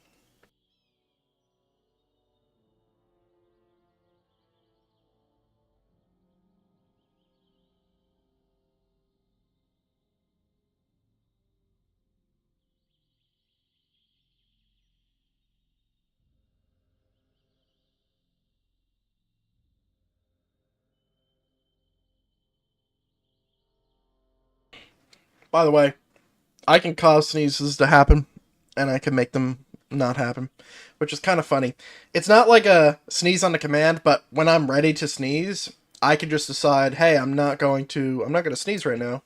By the way, I can cause sneezes to happen, and I can make them not happen, which is kind of funny. It's not like a sneeze on the command, but when I'm ready to sneeze, I can just decide, hey, I'm not going to sneeze right now.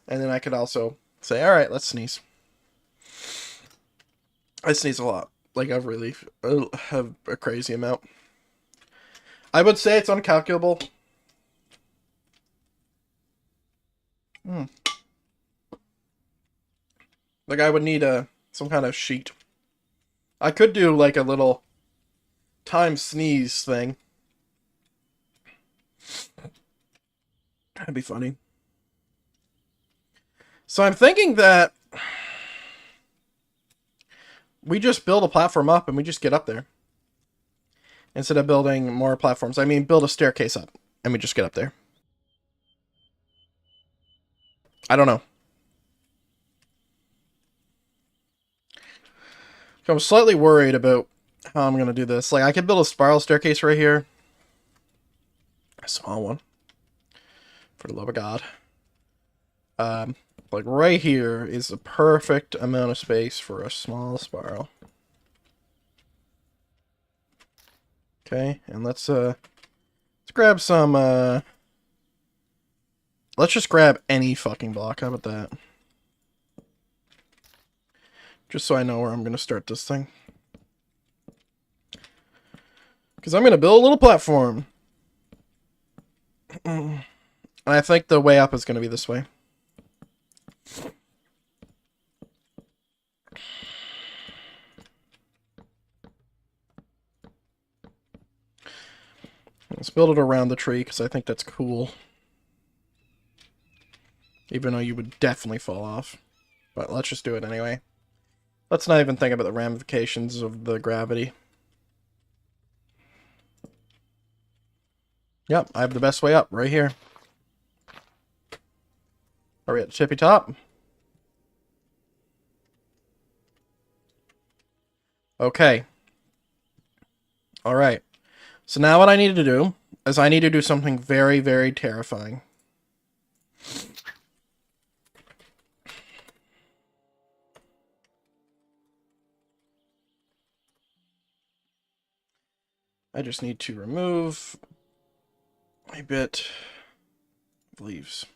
And then I could also say, all right, let's sneeze. I sneeze a lot. Like, I really have a crazy amount. I would say it's uncalculable. Like, I would need some kind of sheet. I could do, like, a little time sneeze thing. That'd be funny. So I'm thinking that we just build a platform up and we just get up there. Instead of building more platforms. I mean, build a staircase up and we just get up there. I don't know. I'm slightly worried about how I'm going to do this. Like, I could build a spiral staircase right here. A small one. For the love of God. Like, right here is the perfect amount of space for a small spiral. Okay, and let's grab some, let's just grab any fucking block. How about that? Just so I know where I'm going to start this thing. Because I'm going to build a little platform. And I think the way up is going to be this way. Let's build it around the tree, because I think that's cool. Even though you would definitely fall off. But let's just do it anyway. Let's not even think about the ramifications of the gravity. Yep, I have the best way up, right here. Are we at the tippy top? Okay. Alright. So now what I need to do is I need to do something very, very terrifying. I just need to remove a bit of leaves.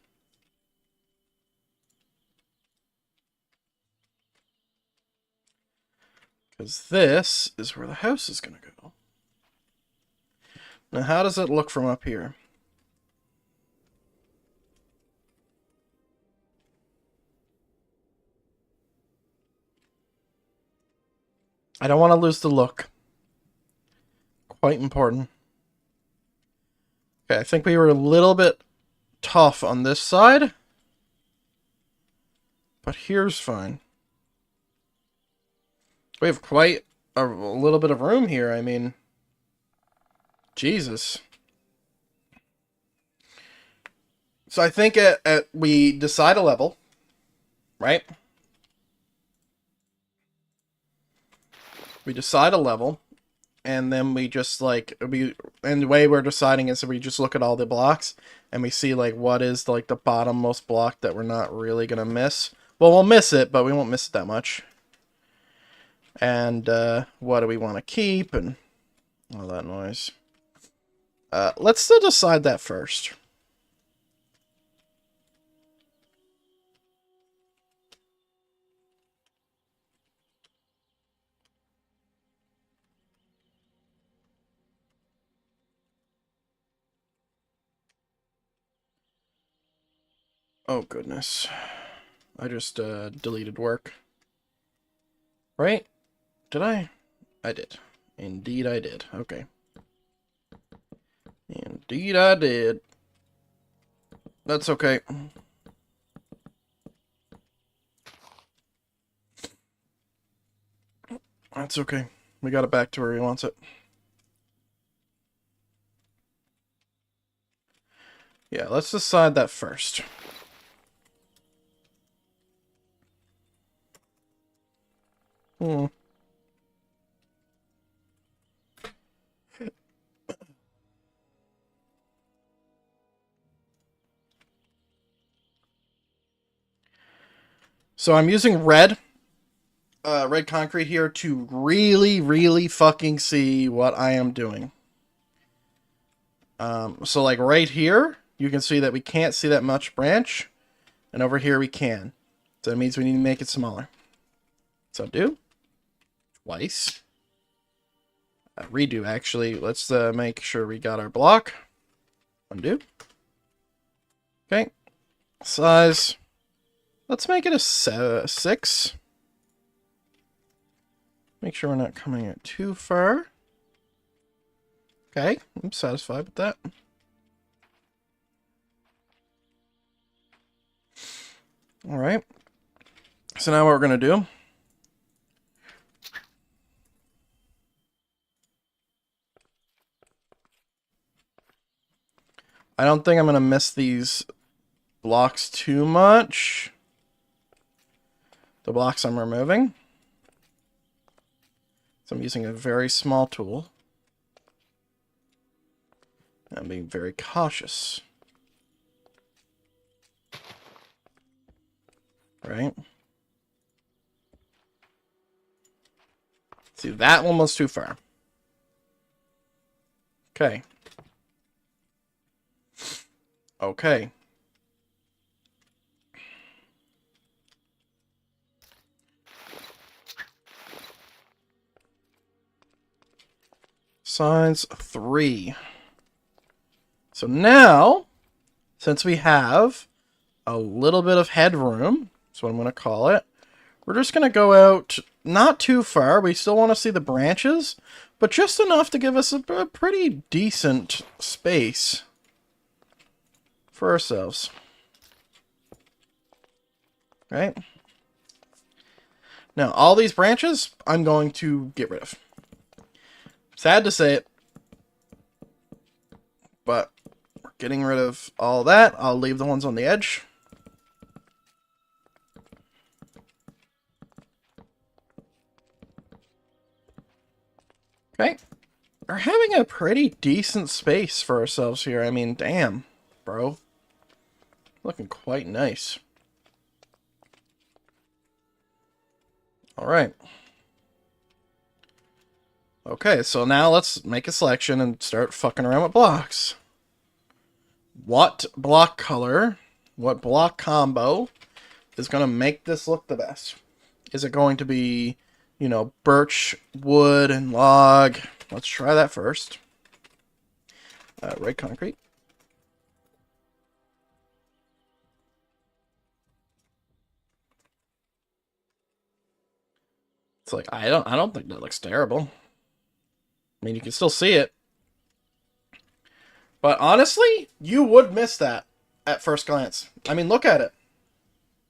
Because this is where the house is going to go. Now, how does it look from up here? I don't want to lose the look. Quite important. Okay, I think we were a little bit tough on this side. But here's fine. We have quite a little bit of room here. I mean, Jesus. So I think we decide a level, right? We decide a level, and then we just, like, and the way we're deciding is that we just look at all the blocks, and we see, like, what is, like, the bottommost block that we're not really gonna miss. Well, we'll miss it, but we won't miss it that much. And, what do we want to keep, and all that noise. Let's still decide that first. Oh, goodness. I just, deleted work. Right? Did I? I did. Indeed I did. Okay. Indeed I did. That's okay. That's okay. We got it back to where he wants it. Yeah, let's decide that first. So I'm using red concrete here to really, really fucking see what I am doing. So like right here, you can see that we can't see that much branch, and over here we can. So that means we need to make it smaller. So do twice. Redo, actually. Let's make sure we got our block. Undo. Okay. Size. Let's make it a 6. Make sure we're not coming it too far. Okay, I'm satisfied with that. Alright. So now what we're going to do... I don't think I'm going to miss these blocks too much. The blocks I'm removing. So I'm using a very small tool. I'm being very cautious. Right? See, that one was too far. Okay. Okay. Size 3. So now, since we have a little bit of headroom, that's what I'm going to call it, we're just going to go out not too far. We still want to see the branches, but just enough to give us a pretty decent space for ourselves. Right? Now, all these branches, I'm going to get rid of. Sad to say it, but we're getting rid of all that. I'll leave the ones on the edge. Okay. We're having a pretty decent space for ourselves here. I mean, damn, bro. Looking quite nice. Alright. Okay, so now let's make a selection and start fucking around with blocks. What block color, what block combo is going to make this look the best? Is it going to be, you know, birch, wood, and log? Let's try that first. red concrete. It's like I don't think that looks terrible. I mean, you can still see it. But honestly, you would miss that at first glance. I mean, look at it.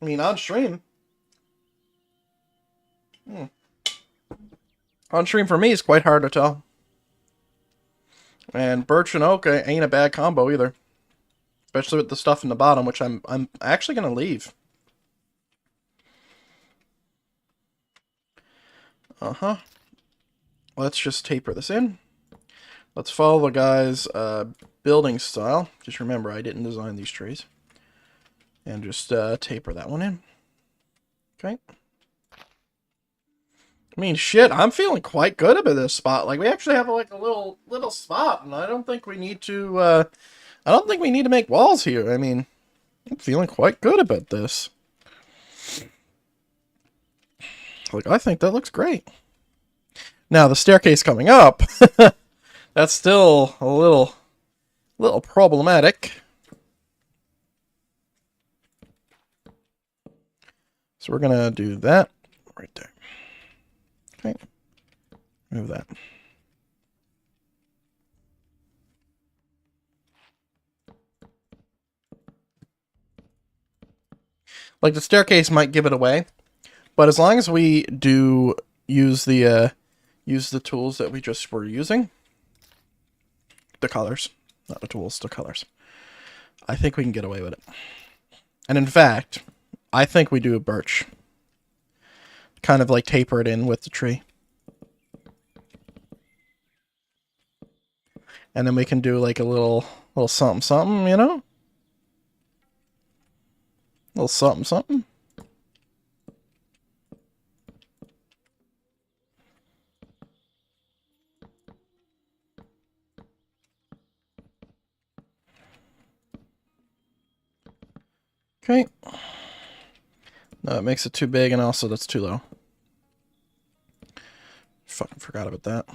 I mean, on stream. On stream for me is quite hard to tell. And birch and oak ain't a bad combo either. Especially with the stuff in the bottom, which I'm actually going to leave. Uh-huh. Let's just taper this in. Let's follow the guy's building style. Just remember, I didn't design these trees. And just taper that one in. Okay. I mean, shit, I'm feeling quite good about this spot. Like, we actually have like a little spot, and I don't think we need to. I don't think we need to make walls here. I mean, I'm feeling quite good about this. Like, I think that looks great. Now, the staircase coming up, that's still a little problematic. So we're gonna do that right there. Okay. Move that. Like, the staircase might give it away, but as long as we do use the tools that we just were using, the colors, not the tools, the colors, I think we can get away with it. And in fact, I think we do a birch. Kind of like taper it in with the tree. And then we can do like a little something something, you know? A little something something. Okay. No, it makes it too big, and also that's too low. Fucking forgot about that.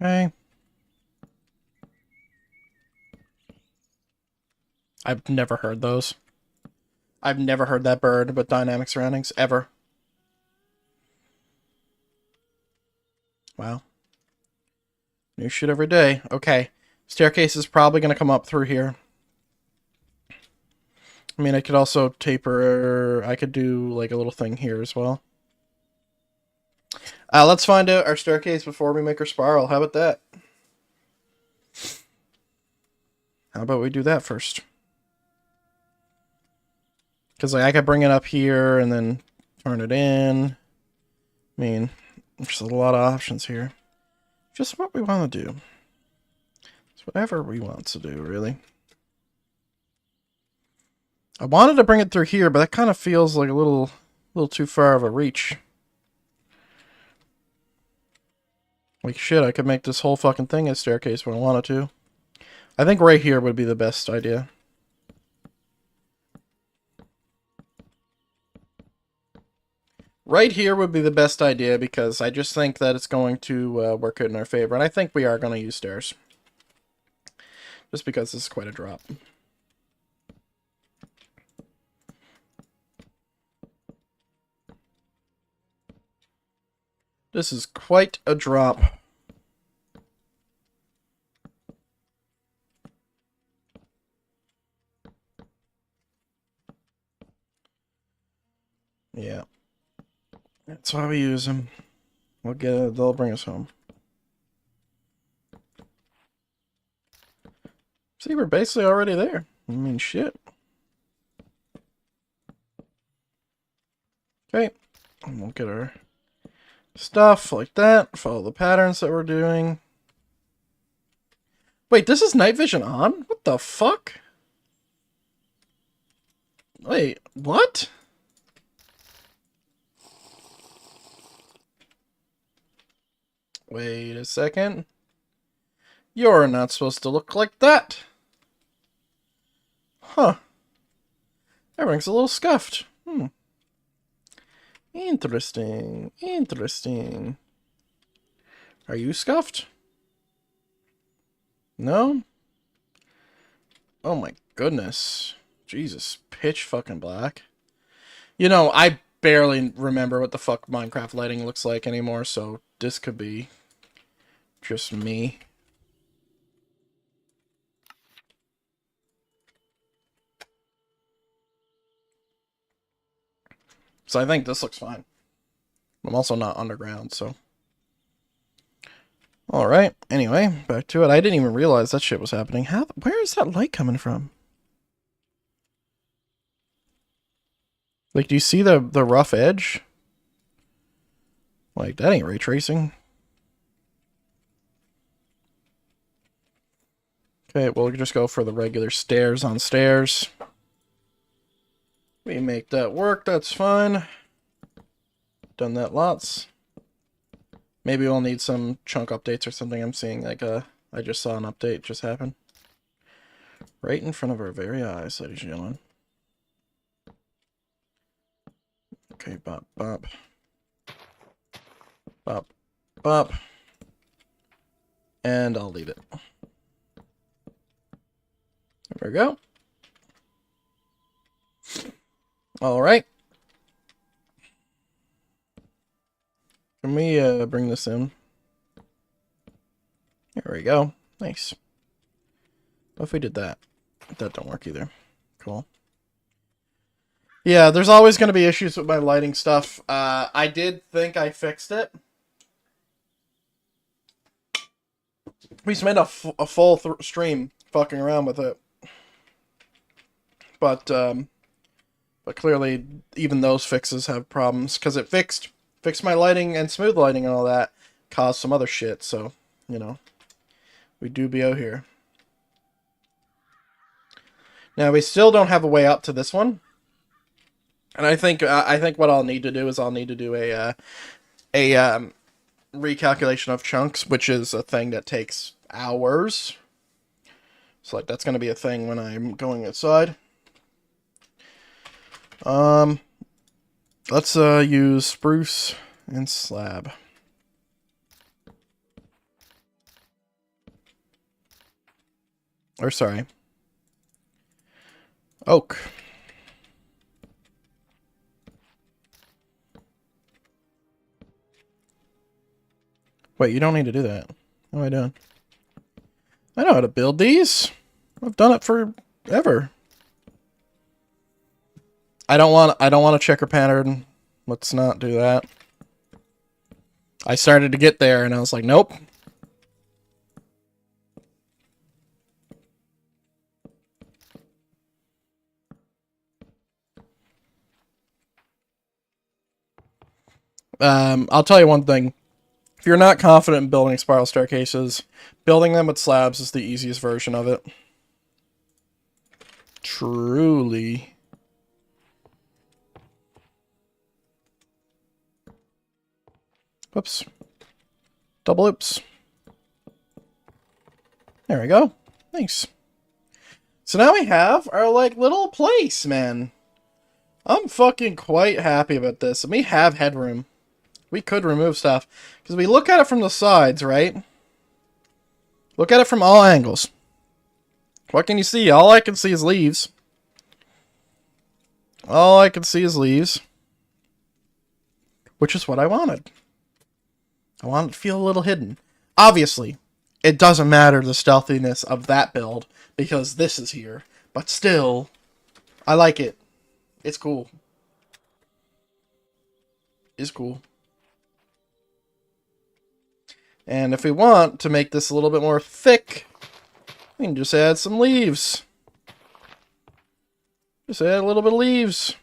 Okay. I've never heard those. I've never heard that bird with dynamic surroundings, ever. Wow. New shit every day. Okay. Staircase is probably going to come up through here. I mean, I could also taper... I could do, like, a little thing here as well. Let's find out our staircase before we make our spiral. How about that? How about we do that first? Because, like, I could bring it up here and then turn it in. I mean, there's a lot of options here. Just what we want to do. It's whatever we want to do, really. I wanted to bring it through here, but that kind of feels like a little too far of a reach. Like, shit, I could make this whole fucking thing a staircase when I wanted to. I think right here would be the best idea. Right here would be the best idea because I just think that it's going to work out in our favor. And I think we are going to use stairs. Just because this is quite a drop. This is quite a drop. Yeah. That's why we use them. We'll get it, they'll bring us home. See, we're basically already there. I mean, shit. Okay. And we'll get our stuff like that. Follow the patterns that we're doing. Wait, this is night vision on? What the fuck? Wait, what? Wait a second. You're not supposed to look like that. Huh. Everything's a little scuffed. Interesting. Interesting. Are you scuffed? No? Oh my goodness. Jesus. Pitch fucking black. You know, I barely remember what the fuck Minecraft lighting looks like anymore, so this could be just me. So I think this looks fine. I'm also not underground, so. Alright, anyway, back to it. I didn't even realize that shit was happening. Where is that light coming from? Like, do you see the rough edge? Like, that ain't ray tracing. Okay, we'll just go for the regular stairs on stairs. We make that work, that's fine. Done that lots. Maybe we'll need some chunk updates or something. I'm seeing like I just saw an update just happen. Right in front of our very eyes, ladies and gentlemen. Okay, bop, bop. Bop, bop. And I'll leave it. There we go. Alright. Can we bring this in? There we go. Nice. What if we did that? That don't work either. Cool. Yeah, there's always going to be issues with my lighting stuff. I did think I fixed it. We spent a full stream fucking around with it. But clearly, even those fixes have problems. Because it fixed my lighting and smooth lighting and all that. Caused some other shit, so, you know. We do be out here. Now, we still don't have a way up to this one. And I think what I'll need to do is I'll need to do a recalculation of chunks, which is a thing that takes hours. So, like, that's going to be a thing when I'm going outside. Let's use spruce and slab. Or, sorry. Oak. Wait, you don't need to do that. What am I doing? I know how to build these. I've done it forever. I don't want a checker pattern. Let's not do that. I started to get there and I was like, nope. I'll tell you one thing. If you're not confident in building spiral staircases, building them with slabs is the easiest version of it. Truly. Whoops. Double oops. There we go. Nice. So now we have our, like, little place, man. I'm fucking quite happy about this. And we have headroom. We could remove stuff. Because we look at it from the sides, right? Look at it from all angles. What can you see? All I can see is leaves. All I can see is leaves. Which is what I wanted. I wanted to feel a little hidden. Obviously, it doesn't matter the stealthiness of that build. Because this is here. But still, I like it. It's cool. It's cool. And if we want to make this a little bit more thick, we can just add some leaves. Just add a little bit of leaves.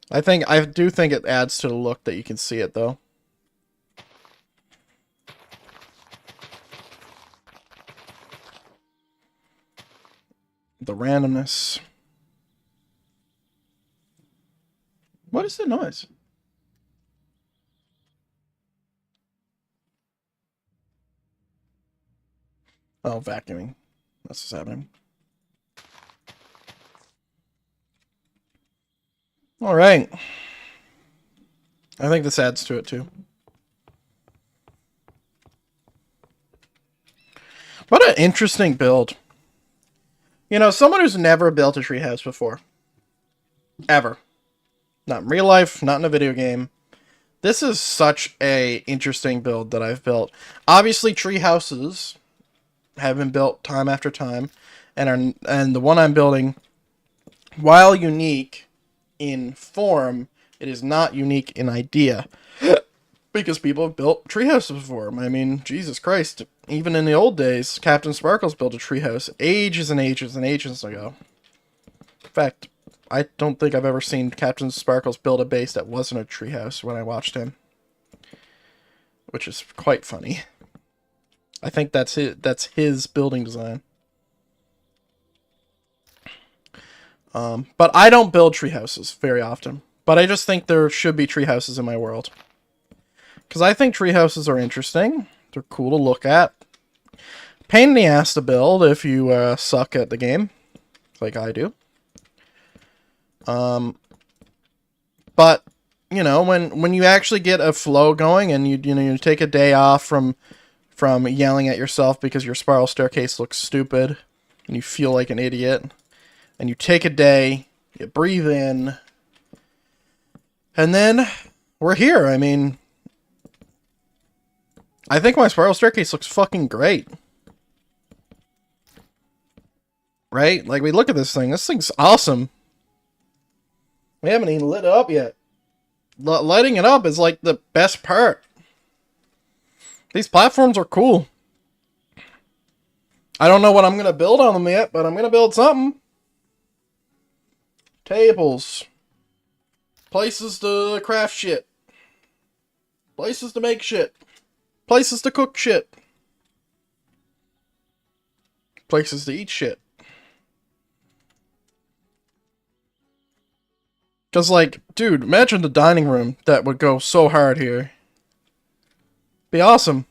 I do think it adds to the look that you can see it, though. The randomness. What is the noise? Oh, vacuuming. That's what's happening. Alright. I think this adds to it too. What an interesting build. You know, someone who's never built a treehouse before. Ever. Not in real life, not in a video game. This is such a interesting build that I've built. Obviously, tree houses have been built time after time, and the one I'm building, while unique in form, it is not unique in idea. Because people have built tree houses before. I mean, Jesus Christ. Even in the old days, Captain Sparkles built a treehouse ages and ages and ages ago. In fact, I don't think I've ever seen Captain Sparkles build a base that wasn't a treehouse when I watched him. Which is quite funny. I think that's his building design. But I don't build treehouses very often. But I just think there should be treehouses in my world. Because I think treehouses are interesting. They're cool to look at. Pain in the ass to build if you suck at the game. Like I do. But, you know, when you actually get a flow going and you take a day off from yelling at yourself because your spiral staircase looks stupid and you feel like an idiot, and you take a day, you breathe in, and then we're here. I mean, I think my spiral staircase looks fucking great. Right? Like, we look at this thing. This thing's awesome. We haven't even lit it up yet. Lighting it up is, like, the best part. These platforms are cool. I don't know what I'm going to build on them yet, but I'm going to build something. Tables. Places to craft shit. Places to make shit. Places to cook shit. Places to eat shit. Because, like, dude, imagine the dining room that would go so hard here. Be awesome.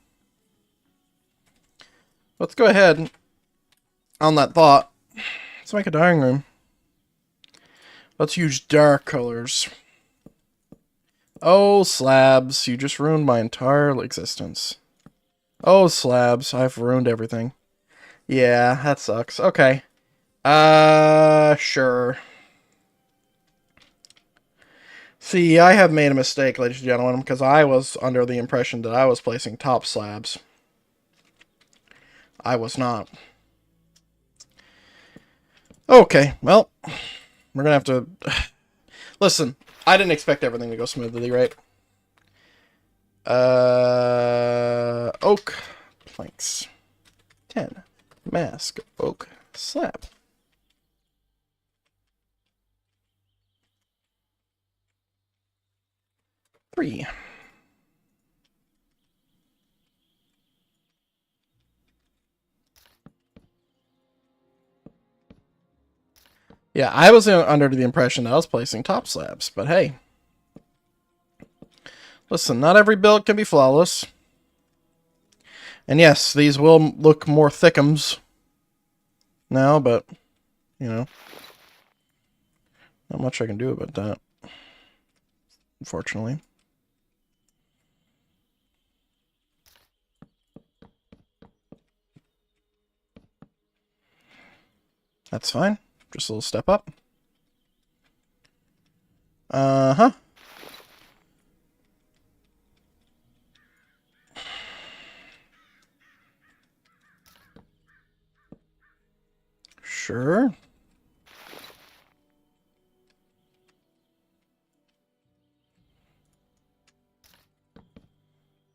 Let's go ahead on that thought. Let's make a dining room. Let's use dark colors. Oh, slabs, you just ruined my entire existence. Oh, slabs, I've ruined everything. Yeah, that sucks. Okay. Sure. See, I have made a mistake, ladies and gentlemen, because I was under the impression that I was placing top slabs. I was not. Okay, well, we're gonna have to... Listen, I didn't expect everything to go smoothly, right? Oak planks. 10. Mask oak slab. 3. Yeah, I was under the impression that I was placing top slabs, but hey. Listen, not every build can be flawless. And yes, these will look more thickums now, but, you know, not much I can do about that, unfortunately. That's fine. Just a little step up. Uh-huh. Sure.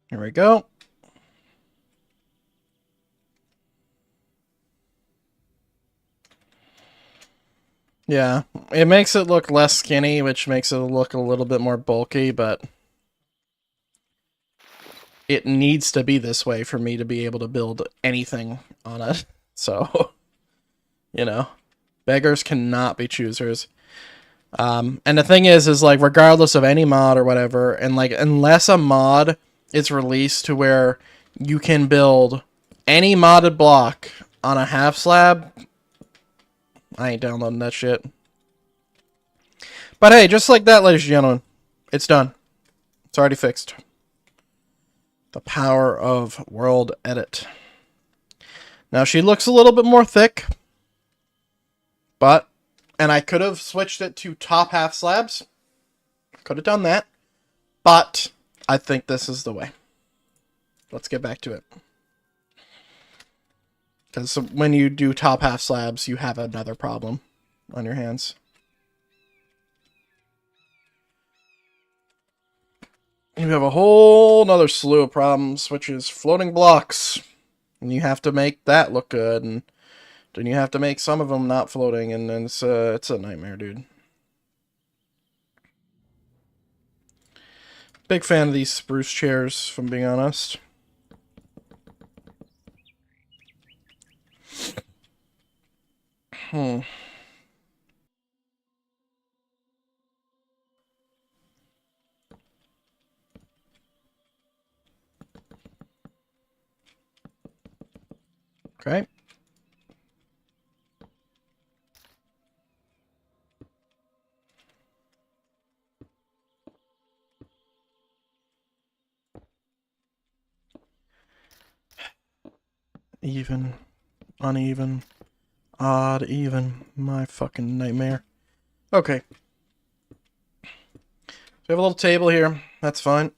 Here we go. Yeah, it makes it look less skinny, which makes it look a little bit more bulky, but it needs to be this way for me to be able to build anything on it. So, you know, beggars cannot be choosers. And the thing is like, regardless of any mod or whatever, and like, unless a mod is released to where you can build any modded block on a half slab, I ain't downloading that shit. But hey, just like that, ladies and gentlemen, it's done. It's already fixed. The power of World Edit. Now, she looks a little bit more thick, but, and I could have switched it to top half slabs. Could have done that, but I think this is the way. Let's get back to it. Because when you do top half slabs, you have another problem on your hands. You have a whole nother slew of problems, which is floating blocks. And you have to make that look good, and then you have to make some of them not floating, and then it's a nightmare, dude. Big fan of these spruce chairs, if I'm being honest. Okay. Even, uneven, odd, even. My fucking nightmare. Okay. So we have a little table here. That's fine.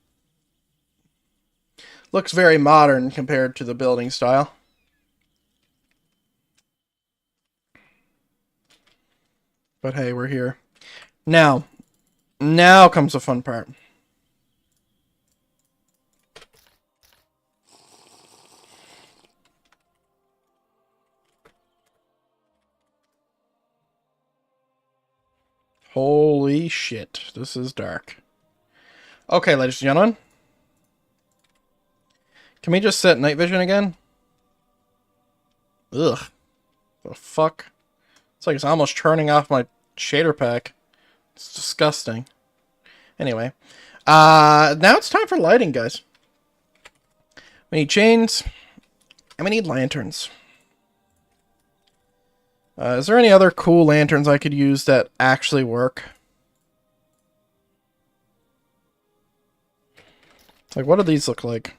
Looks very modern compared to the building style. But hey, we're here. Now comes the fun part. Holy shit, this is dark. Okay, ladies and gentlemen. Can we just set night vision again? Ugh. The fuck? It's like it's almost turning off my shader pack. It's disgusting. Anyway. Now it's time for lighting, guys. We need chains. And we need lanterns. Is there any other cool lanterns I could use that actually work? Like, what do these look like?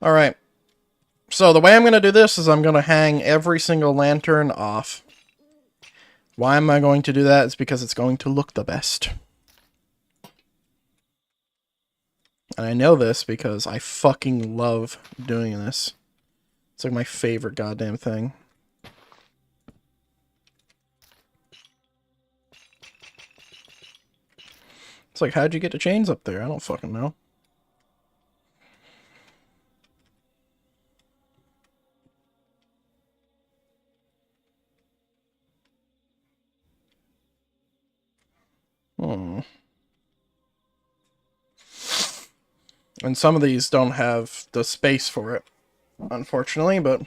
Alright. So, the way I'm going to do this is I'm going to hang every single lantern off. Why am I going to do that? It's because it's going to look the best. And I know this because I fucking love doing this. It's like my favorite goddamn thing. It's like, how'd you get the chains up there? I don't fucking know. And some of these don't have the space for it, unfortunately, but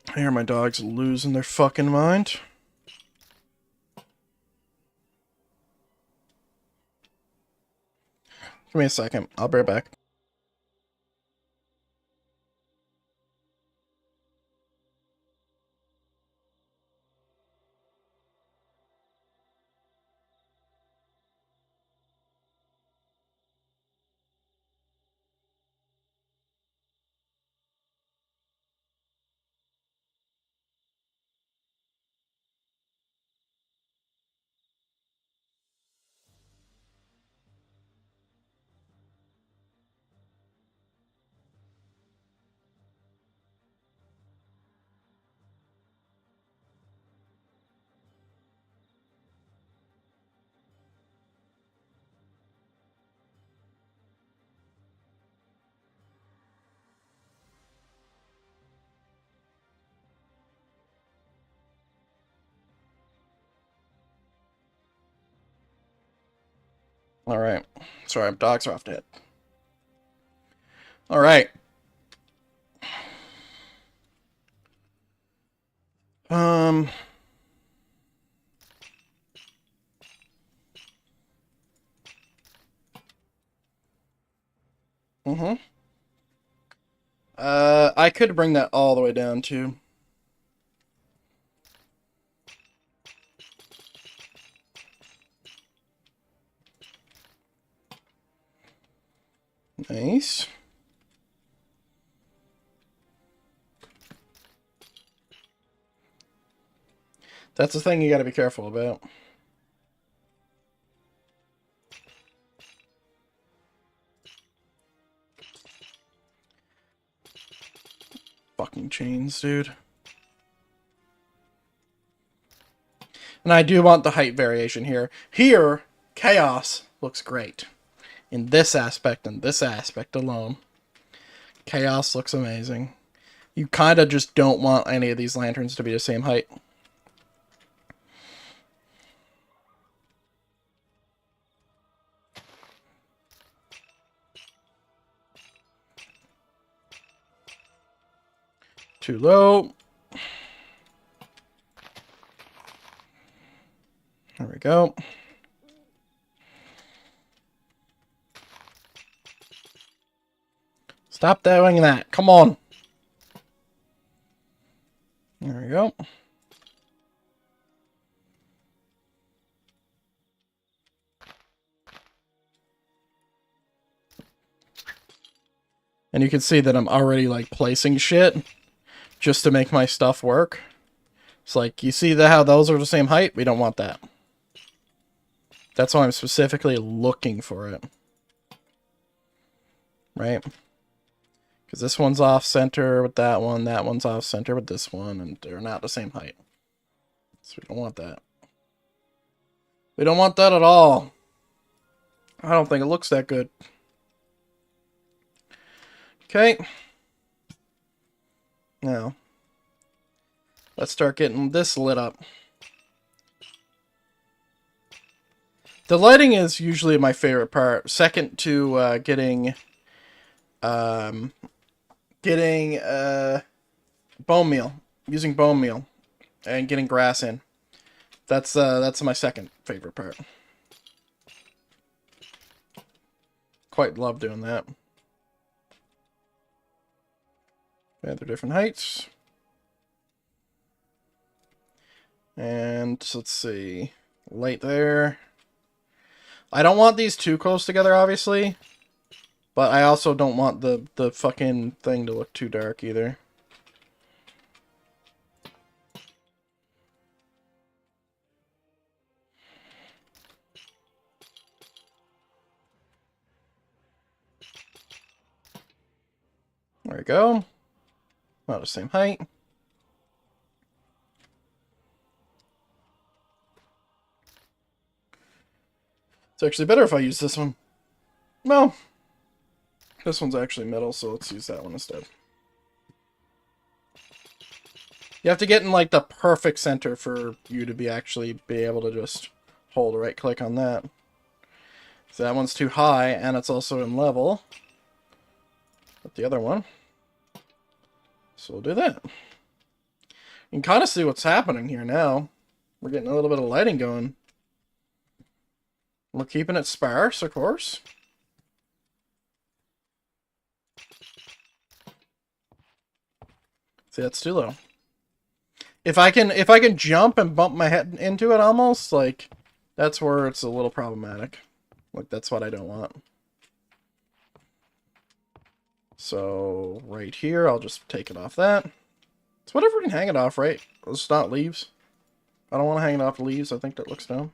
I hear my dogs losing their fucking mind. Give me a second. I'll be right back. Alright. Sorry, dogs are off to hit. Alright. I could bring that all the way down, too. Nice. That's the thing you gotta be careful about. Fucking chains, dude. And I do want the height variation here. Here, Chaos looks great. In this aspect and this aspect alone. Chaos looks amazing. You kind of just don't want any of these lanterns to be the same height. Too low. There we go. Stop doing that. Come on. There we go. And you can see that I'm already, like, placing shit just to make my stuff work. It's like, you see how those are the same height? We don't want that. That's why I'm specifically looking for it. Right? Because this one's off-center with that one's off-center with this one, and they're not the same height. So we don't want that. We don't want that at all. I don't think it looks that good. Okay. Now, let's start getting this lit up. The lighting is usually my favorite part. Second to getting bone meal, using bone meal, and getting grass in. That's my second favorite part. Quite love doing that. Yeah, they're different heights. And let's see, light there. I don't want these too close together, obviously. But I also don't want the fucking thing to look too dark either. There we go. Not the same height. It's actually better if I use this one. Well, this one's actually metal, so let's use that one instead. You have to get in, like, the perfect center for you to be able to just hold a right click on that. So that one's too high, and it's also in level with the other one. So we'll do that. You can kind of see what's happening here now. We're getting a little bit of lighting going. We're keeping it sparse, of course. See, that's too low. If I can jump and bump my head into it almost, like, that's where it's a little problematic. Like, that's what I don't want. So, right here, I'll just take it off that. It's whatever we can hang it off, right? It's not leaves. I don't want to hang it off leaves. I think that looks dumb.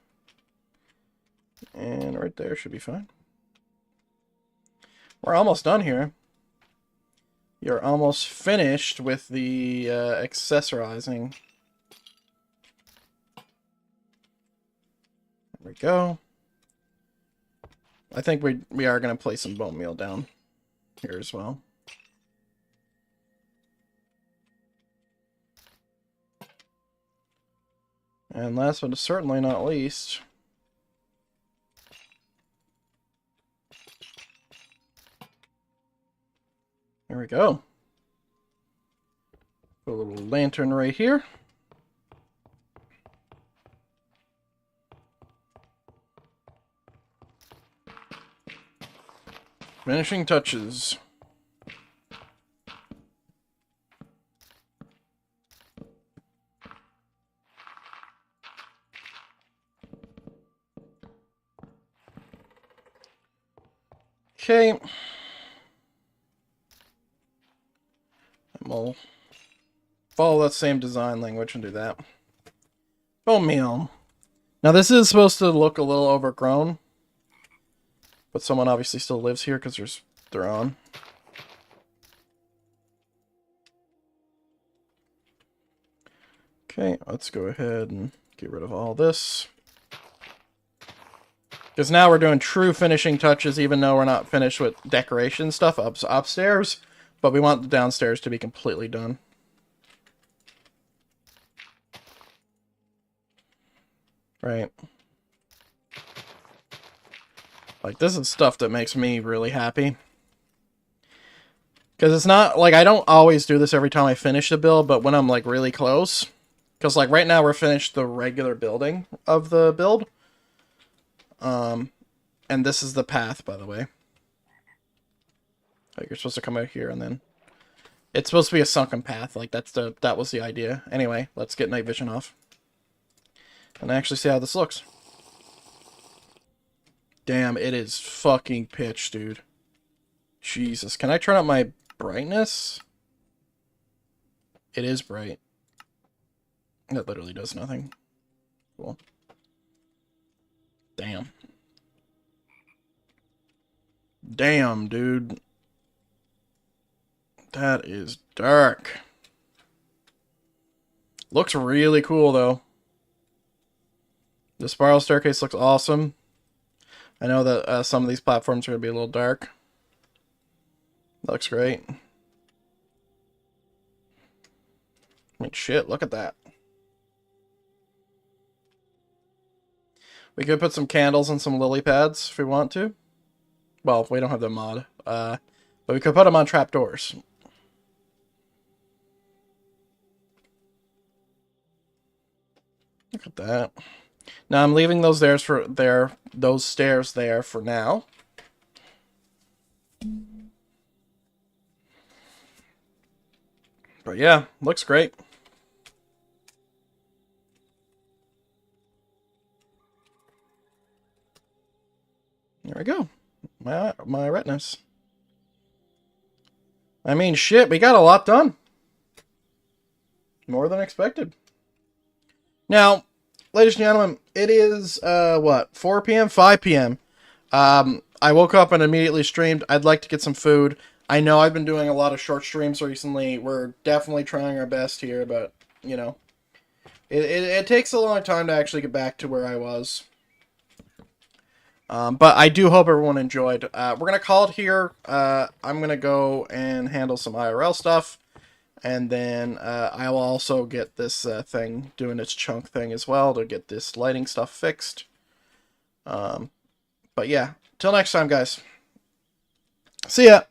And right there should be fine. We're almost done here. You're almost finished with the accessorizing. There we go. I think we are going to place some bone meal down here as well. And last but certainly not least, there we go. Put a little lantern right here. Finishing touches. Okay. And we'll follow that same design language and do that. Bone meal. Now this is supposed to look a little overgrown, but someone obviously still lives here because they're on. Okay, let's go ahead and get rid of all this. Because now we're doing true finishing touches, even though we're not finished with decoration stuff upstairs. But we want the downstairs to be completely done. Right. Like, this is stuff that makes me really happy. Because it's not, like, I don't always do this every time I finish a build, but when I'm, like, really close. Because, like, right now we're finished the regular building of the build. And this is the path, by the way. Like, you're supposed to come out here and then... It's supposed to be a sunken path. Like, that was the idea. Anyway, let's get night vision off. And actually see how this looks. Damn, it is fucking pitch, dude. Jesus. Can I turn up my brightness? It is bright. That literally does nothing. Cool. Damn. Damn, dude. That is dark. Looks really cool, though. The spiral staircase looks awesome. I know that some of these platforms are going to be a little dark. Looks great. I mean, shit, look at that. We could put some candles and some lily pads if we want to. Well, we don't have the mod. But we could put them on trapdoors. Look at that. Now I'm leaving those stairs there for now. But yeah, looks great. There we go. My retinas. I mean, shit, we got a lot done. More than expected. Now, ladies and gentlemen, it is, what, 4 p.m., 5 p.m. I woke up and immediately streamed. I'd like to get some food. I know I've been doing a lot of short streams recently. We're definitely trying our best here, but, you know, it takes a long time to actually get back to where I was. But I do hope everyone enjoyed. We're going to call it here. I'm going to go and handle some IRL stuff. And then I will also get this thing doing its chunk thing as well to get this lighting stuff fixed. But yeah, till next time, guys. See ya.